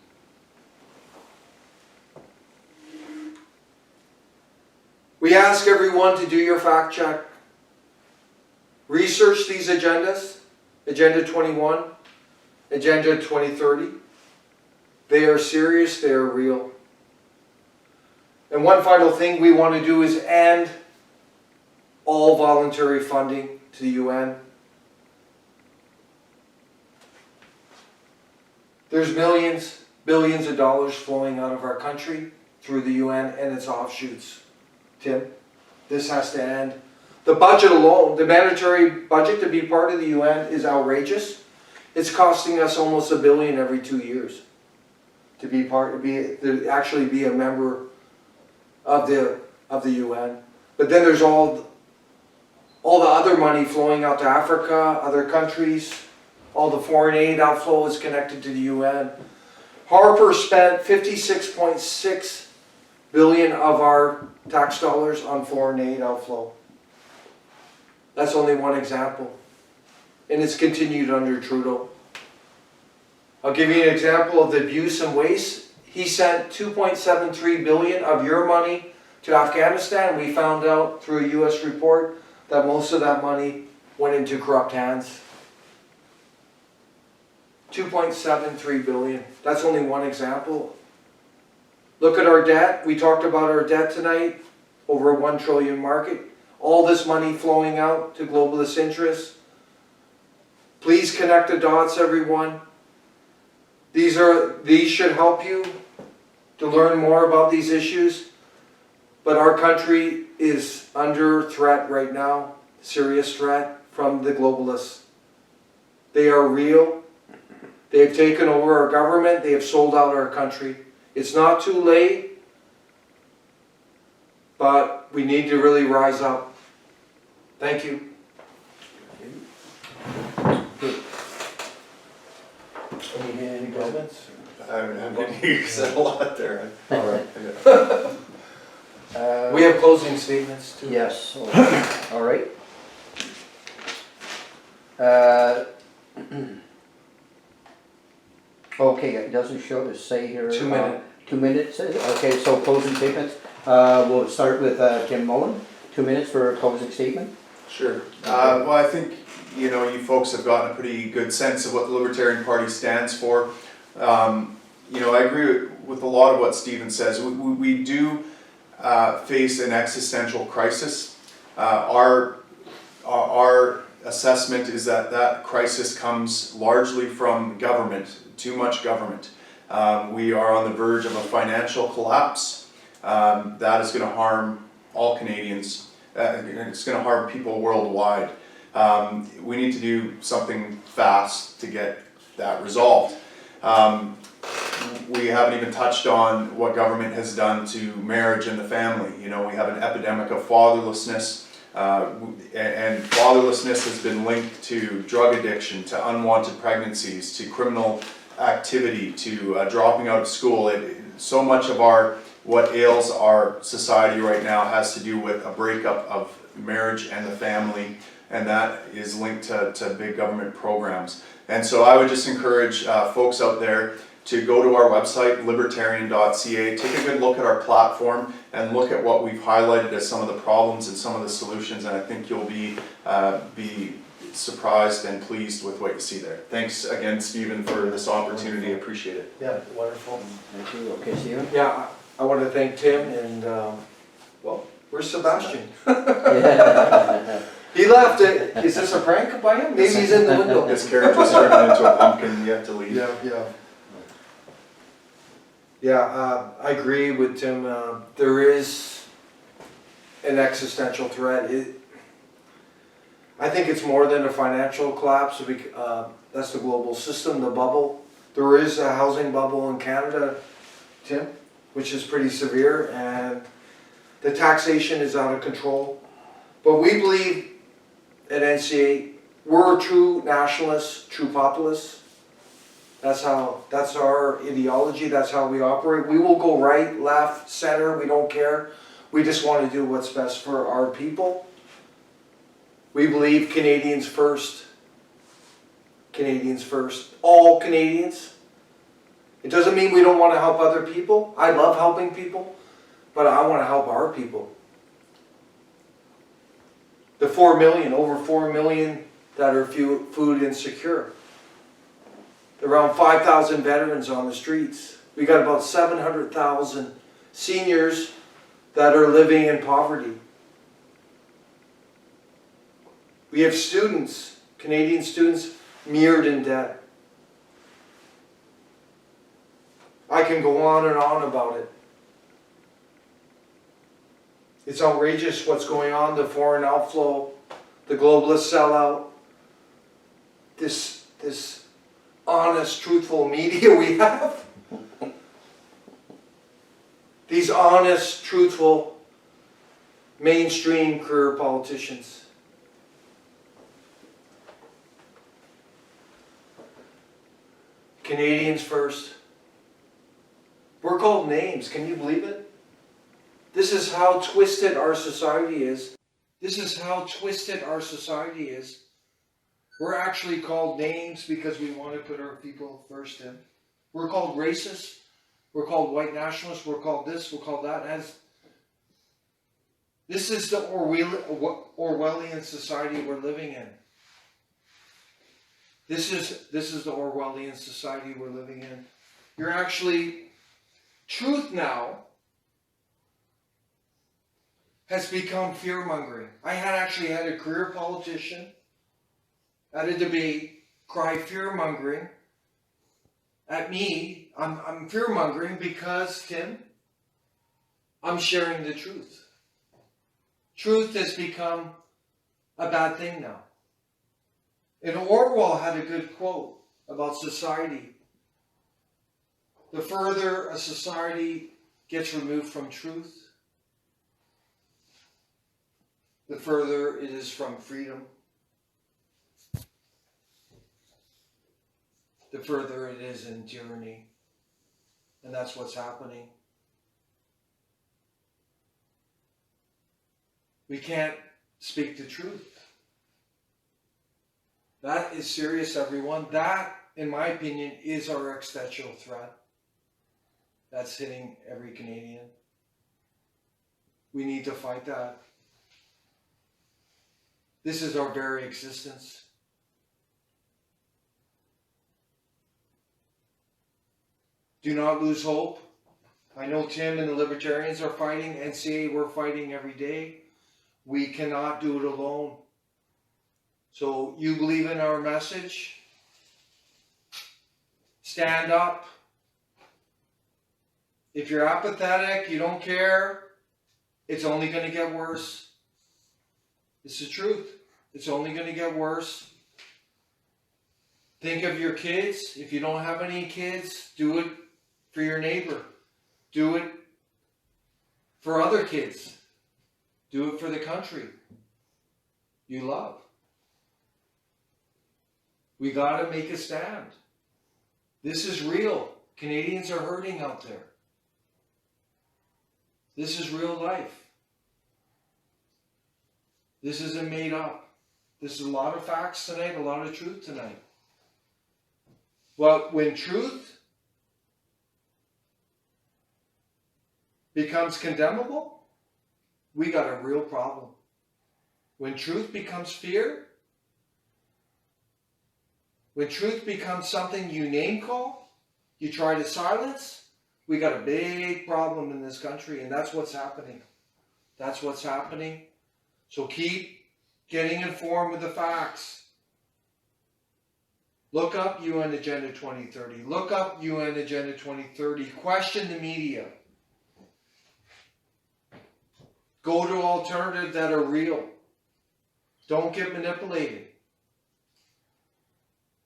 We ask everyone to do your fact check. Research these agendas, Agenda 21, Agenda 2030. They are serious, they are real. And one final thing we want to do is end all voluntary funding to the UN. There's millions, billions of dollars flowing out of our country through the UN and its offshoots. Tim, this has to end. The budget alone, the mandatory budget to be part of the UN is outrageous. It's costing us almost $1 billion every 2 years to actually be a member of the UN. But then there's all the other money flowing out to Africa, other countries. All the foreign aid outflow is connected to the UN. Harper spent $56.6 billion of our tax dollars on foreign aid outflow. That's only one example. And it's continued under Trudeau. I'll give you an example of the abuse and waste. He sent $2.73 billion of your money to Afghanistan. We found out through a US report that most of that money went into corrupt hands. $2.73 billion. That's only one example. Look at our debt. We talked about our debt tonight. Over a $1 trillion market. All this money flowing out to globalist interests. Please connect the dots, everyone. These should help you to learn more about these issues. But our country is under threat right now. Serious threat from the globalists. They are real. They have taken over our government. They have sold out our country. It's not too late, but we need to really rise up. Thank you. Any comments? You said a lot there. All right. We have closing statements too. Yes, all right. Okay, it doesn't say here. 2 minutes. 2 minutes, okay, so closing statements. We'll start with Tim Moen, 2 minutes for a closing statement. Sure. Well, I think, you folks have gotten a pretty good sense of what the Libertarian Party stands for. I agree with a lot of what Stephen says. We do face an existential crisis. Our our assessment is that that crisis comes largely from government, too much government. We are on the verge of a financial collapse that is going to harm all Canadians. It's going to harm people worldwide. We need to do something fast to get that resolved. We haven't even touched on what government has done to marriage and the family. You know, we have an epidemic of fatherlessness, and fatherlessness has been linked to drug addiction, to unwanted pregnancies, to criminal activity, to dropping out of school. So much of what ails our society right now has to do with a breakup of marriage and the family, and that is linked to big government programs. And so I would just encourage folks out there to go to our website, libertarian.ca, take a good look at our platform and look at what we've highlighted as some of the problems and some of the solutions, and I think you'll be surprised and pleased with what you see there. Thanks again, Stephen, for this opportunity. I appreciate it. Yeah, wonderful. Thank you. Okay, Stephen? Yeah, I want to thank Tim and, well, where's Sebastian? Yeah. He left it. Is this a prank by him? Maybe he's in the window. This character is turning into a pumpkin yet to leave. Yeah, I agree with Tim. There is an existential threat. I think it's more than a financial collapse. That's the global system, the bubble. There is a housing bubble in Canada, Tim, which is pretty severe, and the taxation is out of control. But we believe at NCA, we're true nationalists, true populists. That's our ideology, that's how we operate. We will go right, left, center, we don't care. We just want to do what's best for our people. We believe Canadians first. Canadians first. All Canadians. It doesn't mean we don't want to help other people. I love helping people, but I want to help our people. The 4 million, over 4 million that are food insecure. Around 5,000 veterans on the streets. We got about 700,000 seniors that are living in poverty. We have students, Canadian students, mired in debt. I can go on and on about it. It's outrageous what's going on, the foreign outflow, the globalist sellout, this honest, truthful media we have. These honest, truthful, mainstream career politicians. Canadians first. We're called names, can you believe it? This is how twisted our society is. This is how twisted our society is. We're actually called names because we want to put our people first in. We're called racist. We're called white nationalists. We're called this. We're called that. This is the Orwellian society we're living in. This is the Orwellian society we're living in. You're actually, truth now has become fear-mongering. I actually had a career politician at a debate cry fear-mongering at me. I'm fear-mongering because, Tim, I'm sharing the truth. Truth has become a bad thing now. And Orwell had a good quote about society. The further a society gets removed from truth, the further it is from freedom. The further it is in tyranny. And that's what's happening. We can't speak the truth. That is serious, everyone. That, in my opinion, is our existential threat. That's hitting every Canadian. We need to fight that. This is our very existence. Do not lose hope. I know Tim and the Libertarians are fighting. NCA, we're fighting every day. We cannot do it alone. So you believe in our message? Stand up. If you're apathetic, you don't care, it's only going to get worse. It's the truth. It's only going to get worse. Think of your kids. If you don't have any kids, do it for your neighbor. Do it for other kids. Do it for the country you love. We got to make a stand. This is real. Canadians are hurting out there. This is real life. This isn't made up. This is a lot of facts tonight, a lot of truth tonight. Well, when truth becomes condemnable, we got a real problem. When truth becomes fear, when truth becomes something you name call, you try to silence, we got a big problem in this country, and that's what's happening. That's what's happening. So keep getting informed with the facts. Look up UN Agenda 2030. Look up UN Agenda 2030. Question the media. Go to alternatives that are real. Don't get manipulated.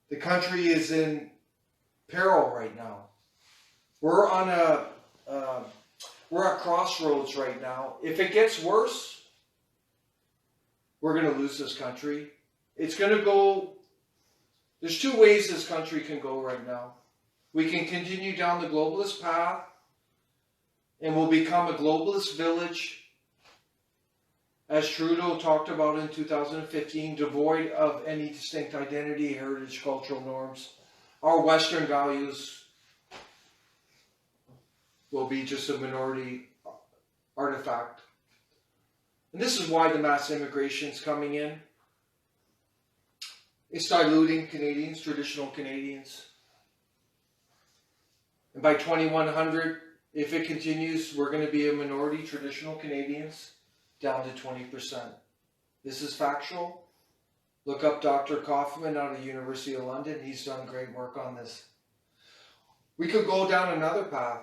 The country is in peril right now. We're on we're at crossroads right now. If it gets worse, we're going to lose this country. It's going to go. There's two ways this country can go right now. We can continue down the globalist path, and we'll become a globalist village, as Trudeau talked about in 2015, devoid of any distinct identity, heritage, cultural norms. Our Western values will be just a minority artifact. And this is why the mass immigration is coming in. It's diluting Canadians, traditional Canadians. And by 2100, if it continues, we're going to be a minority, traditional Canadians, down to 20%. This is factual. Look up Dr. Kaufman out of the University of London. He's done great work on this. We could go down another path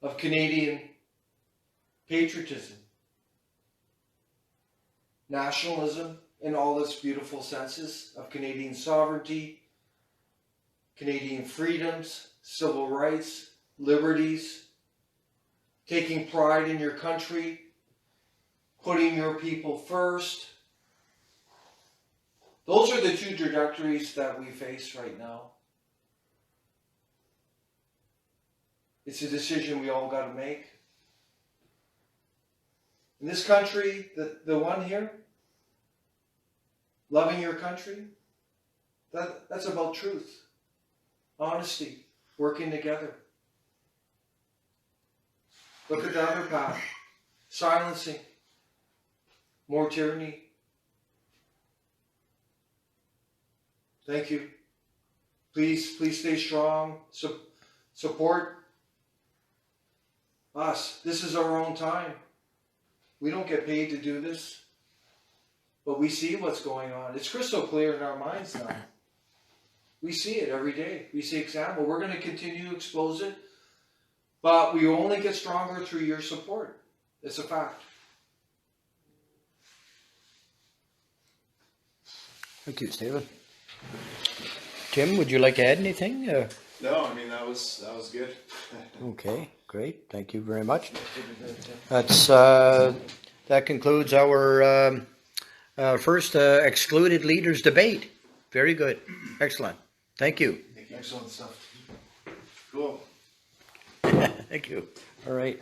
of Canadian patriotism, nationalism in all its beautiful senses of Canadian sovereignty, Canadian freedoms, civil rights, liberties, taking pride in your country, putting your people first. Those are the two trajectories that we face right now. It's a decision we all got to make. In this country, the one here, loving your country, that's about truth, honesty, working together. Look at the other path, silencing, more tyranny. Thank you. Please stay strong. Support us. This is our own time. We don't get paid to do this, but we see what's going on. It's crystal clear in our minds now. We see it every day. We see example. We're going to continue to expose it, but we only get stronger through your support. It's a fact. Thank you, Stephen. Tim, would you like to add anything? No, I mean, that was good. Okay, great. Thank you very much. That concludes our first excluded leaders debate. Very good. Excellent. Thank you. Excellent stuff. Cool. Thank you. All right.